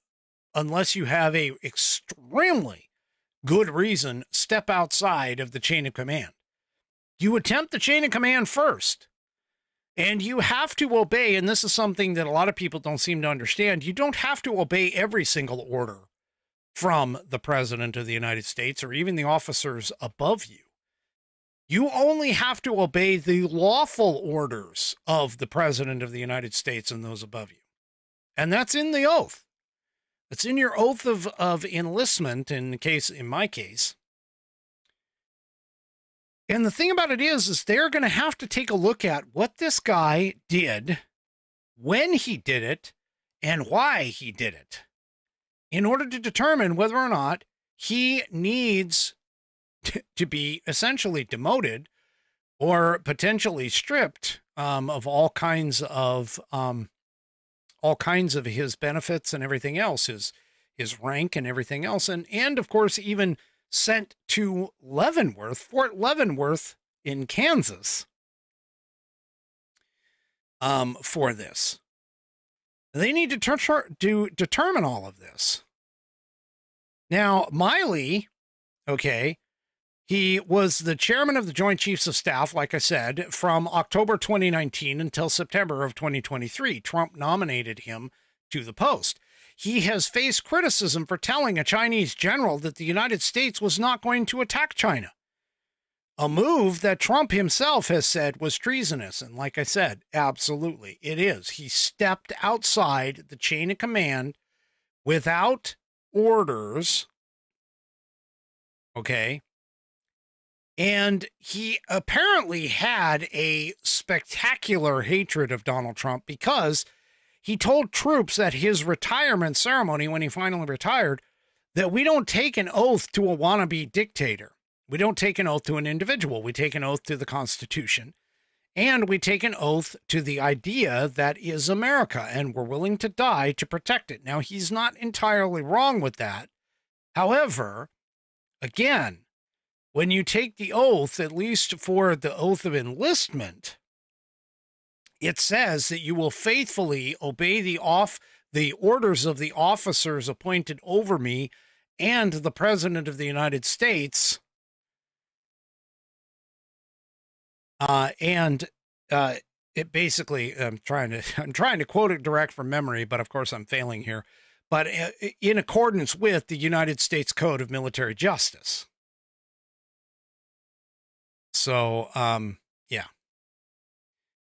unless you have a extremely good reason, step outside of the chain of command. You attempt the chain of command first, and you have to obey, and this is something that a lot of people don't seem to understand, you don't have to obey every single order from the President of the United States or even the officers above you. You only have to obey the lawful orders of the President of the United States and those above you. And that's in the oath. It's in your oath of enlistment in my case. And the thing about it is they're going to have to take a look at what this guy did, when he did it, and why he did it, in order to determine whether or not he needs to be essentially demoted or potentially stripped of all kinds of his benefits and everything else, his rank and everything else, and of course even sent to Fort Leavenworth in Kansas, for this. They need to determine all of this. Now, Milley, okay, he was the chairman of the Joint Chiefs of Staff, like I said, from October 2019 until September of 2023. Trump nominated him to the post. He has faced criticism for telling a Chinese general that the United States was not going to attack China, a move that Trump himself has said was treasonous. And like I said, absolutely, it is. He stepped outside the chain of command without orders, okay? And he apparently had a spectacular hatred of Donald Trump because he told troops at his retirement ceremony, when he finally retired, that we don't take an oath to a wannabe dictator. We don't take an oath to an individual. We take an oath to the Constitution And we take an oath to the idea that is America, and we're willing to die to protect it. Now, he's not entirely wrong with that. However, again, when you take the oath, at least for the oath of enlistment, it says that you will faithfully obey the orders of the officers appointed over me and the President of the United States. It basically, I'm trying to quote it direct from memory, but of course I'm failing here. But in accordance with the United States Code of Military Justice. So, yeah.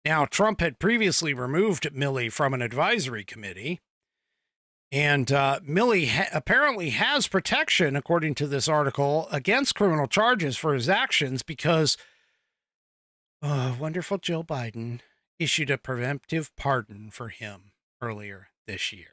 Now, Trump had previously removed Milley from an advisory committee, and Milley apparently has protection, according to this article, against criminal charges for his actions because wonderful Joe Biden issued a preemptive pardon for him earlier this year.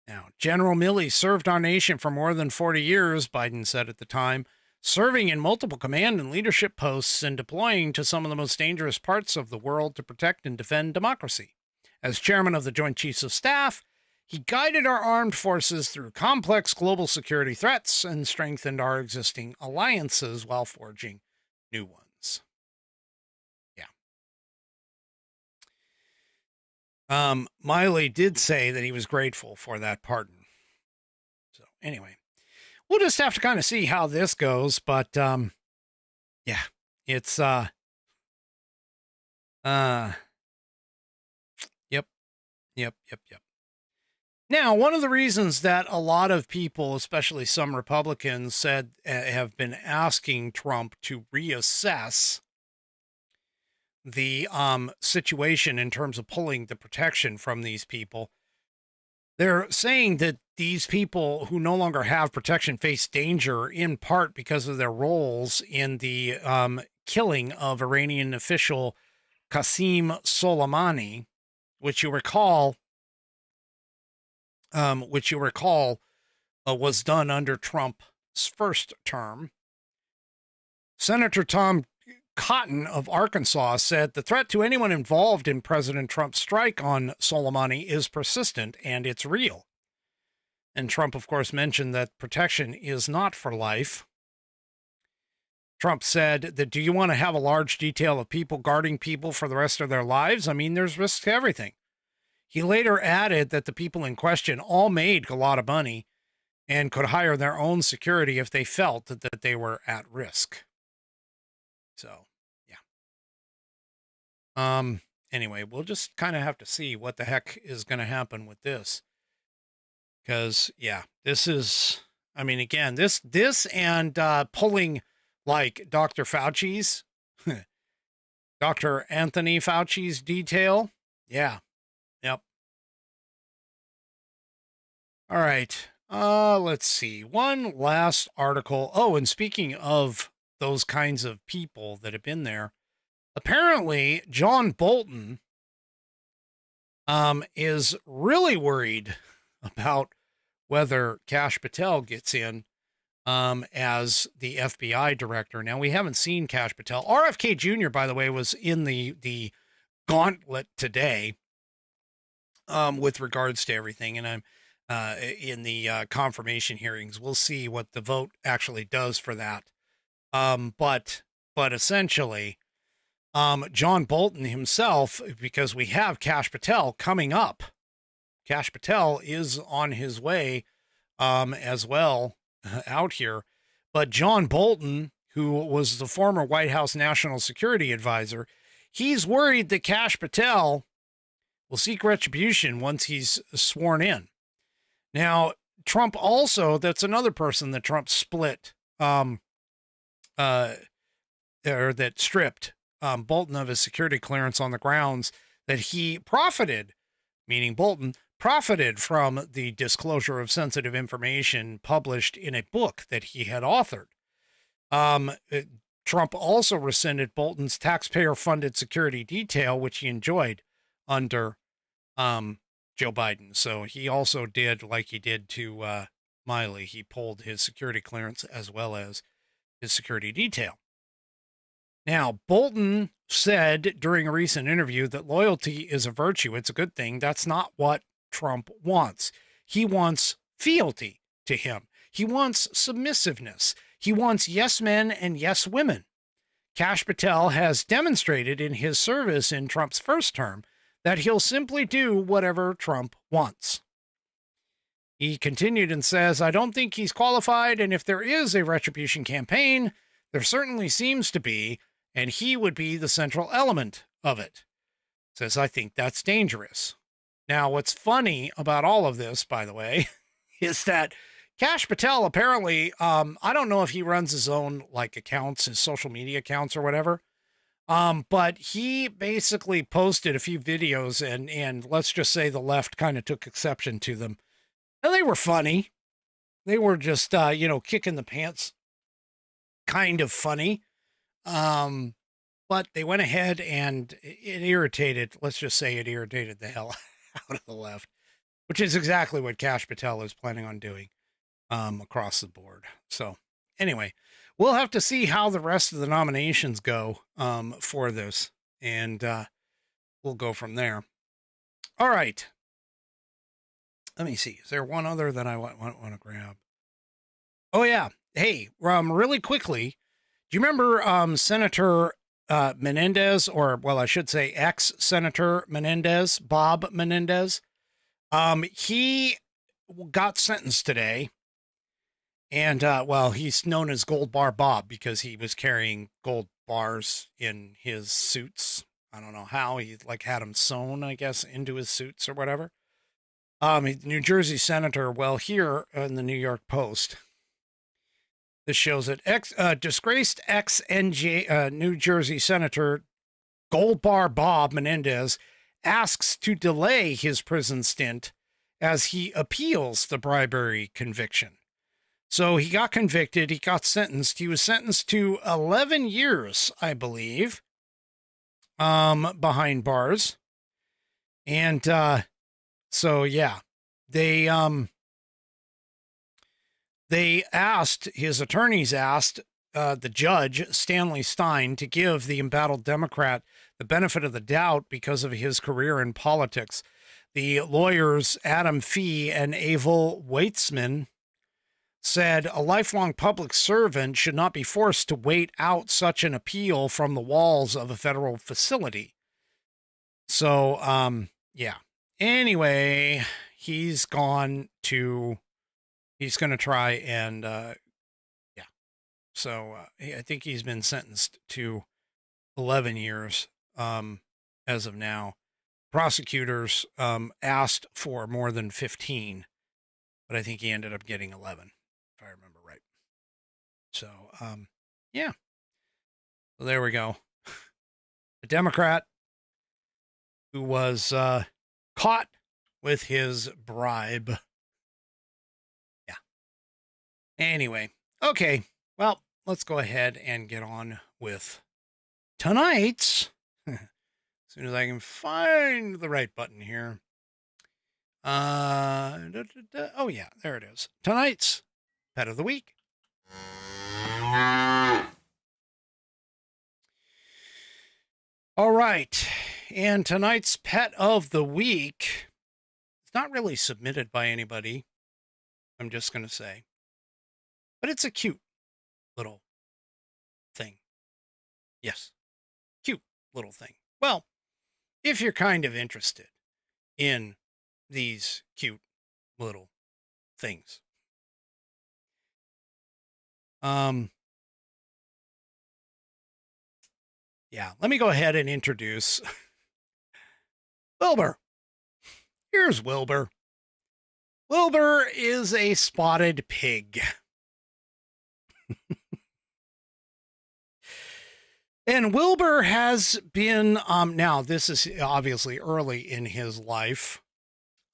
Now, General Milley served our nation for more than 40 years, Biden said at the time, serving in multiple command and leadership posts and deploying to some of the most dangerous parts of the world to protect and defend democracy. As chairman of the Joint Chiefs of Staff, he guided our armed forces through complex global security threats and strengthened our existing alliances while forging new ones. Yeah. Miley did say that he was grateful for that pardon. So anyway, we'll just have to kind of see how this goes, but yeah, it's Yep. Now, one of the reasons that a lot of people, especially some Republicans, said have been asking Trump to reassess the situation in terms of pulling the protection from these people, they're saying that these people who no longer have protection face danger in part because of their roles in the killing of Iranian official Qasem Soleimani, which you recall was done under Trump's first term. Senator Tom Cotton of Arkansas said the threat to anyone involved in President Trump's strike on Soleimani is persistent and it's real. And Trump, of course, mentioned that protection is not for life. Trump said that, do you want to have a large detail of people guarding people for the rest of their lives? I mean, there's risk to everything. He later added that the people in question all made a lot of money and could hire their own security if they felt that they were at risk. So, yeah. Anyway, we'll just kind of have to see what the heck is going to happen with this. Because, yeah, this is, I mean, again, this and pulling like Dr. Fauci's, Dr. Anthony Fauci's detail. Yeah. Yep. All right. Let's see. One last article. Oh, and speaking of those kinds of people that have been there, apparently John Bolton is really worried about whether Kash Patel gets in as the FBI director. Now, we haven't seen Kash Patel. RFK Jr., by the way, was in the gauntlet today with regards to everything. And I'm in the confirmation hearings. We'll see what the vote actually does for that. But essentially, John Bolton himself, because we have Kash Patel coming up. Kash Patel is on his way as well out here. But John Bolton, who was the former White House National Security Advisor, he's worried that Kash Patel will seek retribution once he's sworn in. Now, Trump also, that's another person that Trump split, or that stripped Bolton of his security clearance on the grounds that he profited, meaning Bolton, profited from the disclosure of sensitive information published in a book that he had authored. Trump also rescinded Bolton's taxpayer-funded security detail, which he enjoyed under Joe Biden. So he also did like he did to Miley. He pulled his security clearance as well as his security detail. Now, Bolton said during a recent interview that loyalty is a virtue. It's a good thing. That's not what Trump wants. He wants fealty to him. He wants submissiveness. He wants yes men and yes women. Kash Patel has demonstrated in his service in Trump's first term that he'll simply do whatever Trump wants. He continued and says, I don't think he's qualified, and if there is a retribution campaign, there certainly seems to be, and he would be the central element of it. Says, I think that's dangerous. Now, what's funny about all of this, by the way, is that Kash Patel apparently, I don't know if he runs his own like accounts, his social media accounts or whatever, but he basically posted a few videos and let's just say the left kind of took exception to them. And they were funny. They were just, kicking the pants, kind of funny. But they went ahead and it irritated the hell out of the left, which is exactly what Kash Patel is planning on doing. Across the board. So anyway, we'll have to see how the rest of the nominations go for this, and we'll go from there. All right. Let me see. Is there one other that I want to grab? Oh, yeah. Hey, really quickly, do you remember Senator Menendez, or, well, I should say ex-Senator Menendez, Bob Menendez? He got sentenced today. And, he's known as Gold Bar Bob because he was carrying gold bars in his suits. I don't know how he had them sewn, I guess, into his suits or whatever. New Jersey senator. Well, here in the New York Post, this shows that disgraced New Jersey senator Gold Bar Bob Menendez asks to delay his prison stint as he appeals the bribery conviction. So he got convicted. He got sentenced. He was sentenced to 11 years, I believe, behind bars. And his attorneys asked the judge, Stanley Stein, to give the embattled Democrat the benefit of the doubt because of his career in politics. The lawyers, Adam Fee and Avel Weitzman, said a lifelong public servant should not be forced to wait out such an appeal from the walls of a federal facility. So, anyway, he's going to try and, So I think he's been sentenced to 11 years, as of now. Prosecutors, asked for more than 15, but I think he ended up getting 11. If I remember right. So, So there we go. A Democrat who was caught with his bribe. Yeah. Anyway, okay. Well, let's go ahead and get on with tonight's. As soon as I can find the right button here. Oh, yeah, there it is. Tonight's Pet of the Week. All right. And tonight's Pet of the Week, it's not really submitted by anybody, I'm just going to say. But it's a cute little thing. Yes. Cute little thing. Well, if you're kind of interested in these cute little things. Let me go ahead and introduce Wilbur. Here's Wilbur. Wilbur is a spotted pig. And Wilbur has been, now this is obviously early in his life.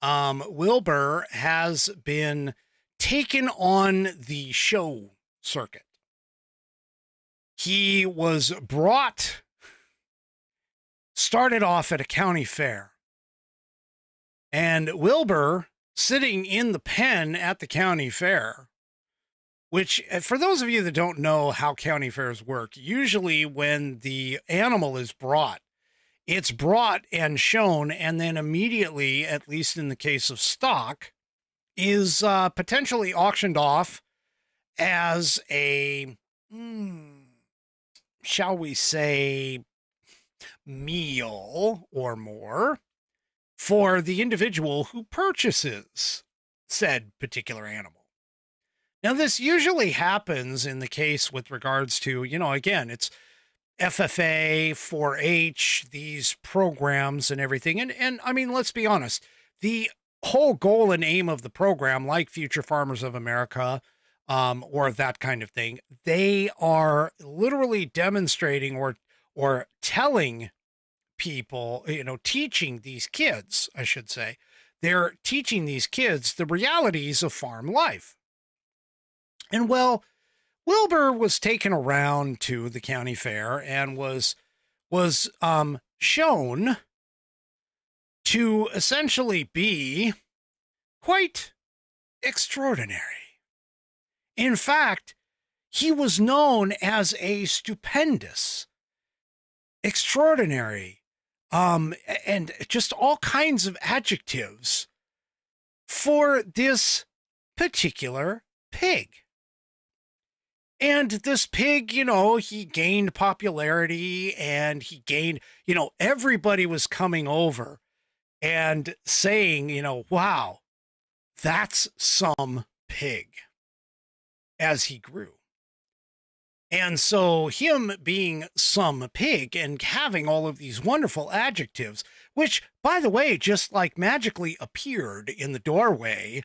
Wilbur has been taken on the show circuit. He was started off at a county fair. And Wilbur, sitting in the pen at the county fair, which for those of you that don't know how county fairs work, usually when the animal is brought, it's brought and shown, and then immediately, at least in the case of stock, is potentially auctioned off as a, shall we say, meal or more for the individual who purchases said particular animal. Now, this usually happens in the case with regards to, again, it's FFA, 4-H, these programs and everything. And I mean, let's be honest, the whole goal and aim of the program, like Future Farmers of America, or that kind of thing, they are literally demonstrating or telling people, teaching these kids, I should say, they're teaching these kids the realities of farm life. And well, Wilbur was taken around to the county fair and was shown to essentially be quite extraordinary. In fact, he was known as a stupendous, extraordinary, and just all kinds of adjectives for this particular pig. And this pig, he gained popularity, and he gained, everybody was coming over and saying, wow, that's some pig, as he grew. And so him being some pig and having all of these wonderful adjectives, which, by the way, just like magically appeared in the doorway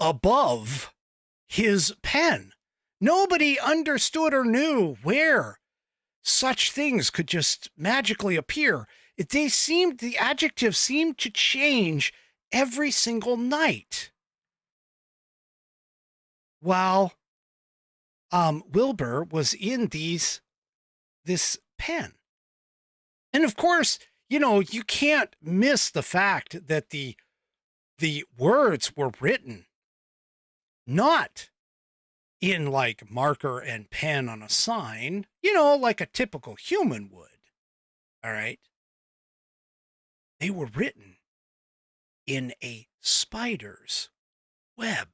above his pen. Nobody understood or knew where such things could just magically appear. The adjectives seemed to change every single night. While Wilbur was in this pen. And of course, you can't miss the fact that the words were written not in like marker and pen on a sign, like a typical human would. All right. They were written in a spider's web.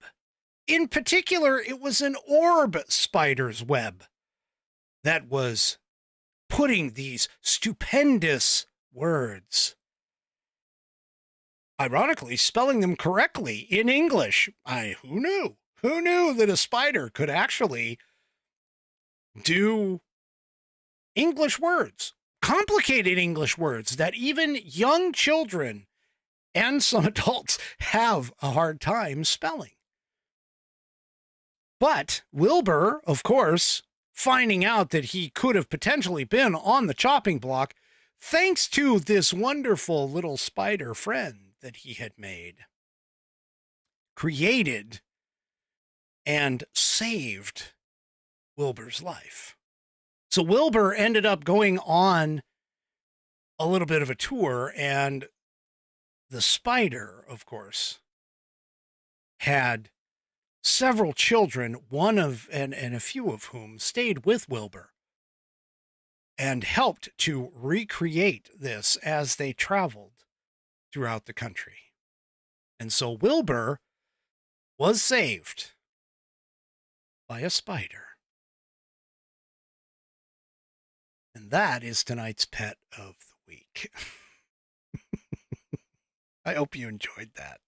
In particular, it was an orb spider's web that was putting these stupendous words, ironically, spelling them correctly in English. Who knew? Who knew that a spider could actually do English words, complicated English words that even young children and some adults have a hard time spelling? But Wilbur, of course, finding out that he could have potentially been on the chopping block, thanks to this wonderful little spider friend that he had made, created and saved Wilbur's life. So Wilbur ended up going on a little bit of a tour, and the spider, of course, had several children, and a few of whom stayed with Wilbur and helped to recreate this as they traveled throughout the country. And so Wilbur was saved by a spider. And that is tonight's pet of the week. I hope you enjoyed that.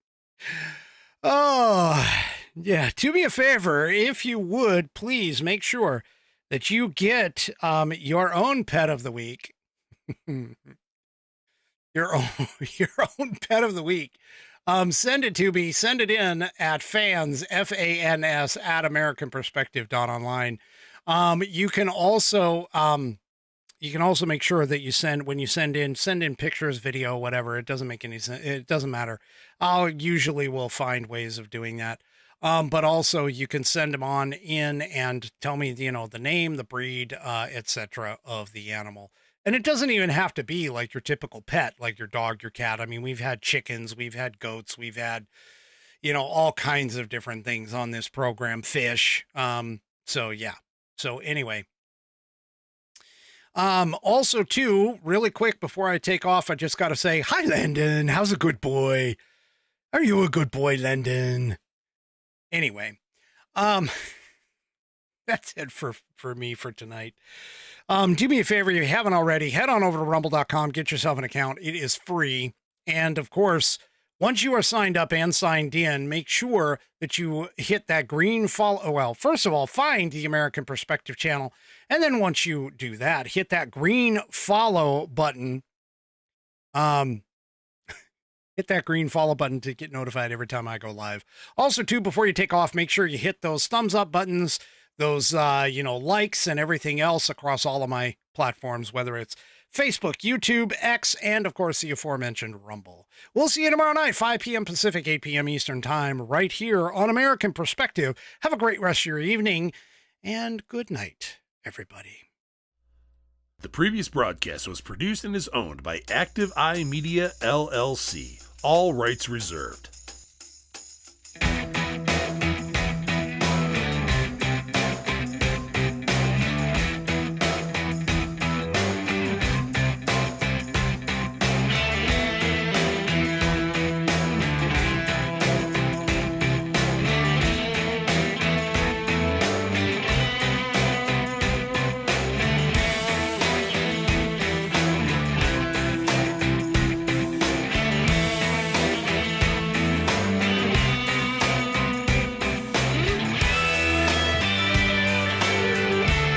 Oh, yeah. Do me a favor, if you would, please make sure that you get your own pet of the week. your own pet of the week. Send it to me. Send it in at fans, FANS, at AmericanPerspective.online. You can also make sure that when you send in pictures, video, whatever. It doesn't make any sense. It doesn't matter. I'll usually will find ways of doing that. But also you can send them on in and tell me, the name, the breed, etc. of the animal. And it doesn't even have to be like your typical pet, like your dog, your cat. I mean, we've had chickens, we've had goats, we've had, all kinds of different things on this program, fish. So yeah. So anyway, also too, really quick before I take off, I just got to say, hi, Landon. How's a good boy? Are you a good boy, Landon? Anyway, that's it for me for tonight. Do me a favor, if you haven't already, head on over to rumble.com, get yourself an account. It is free. And of course, once you are signed up and signed in, make sure that you hit that green follow. Well, first of all, find the American Perspective channel. And then once you do that, hit that green follow button. Hit that green follow button to get notified every time I go live. Also, too, before you take off, make sure you hit those thumbs up buttons, those, likes and everything else across all of my platforms, whether it's Facebook, YouTube, X, and of course, the aforementioned Rumble. We'll see you tomorrow night, 5 p.m. Pacific, 8 p.m. Eastern time, right here on American Perspective. Have a great rest of your evening, and good night, everybody. The previous broadcast was produced and is owned by Active Eye Media, LLC. All rights reserved.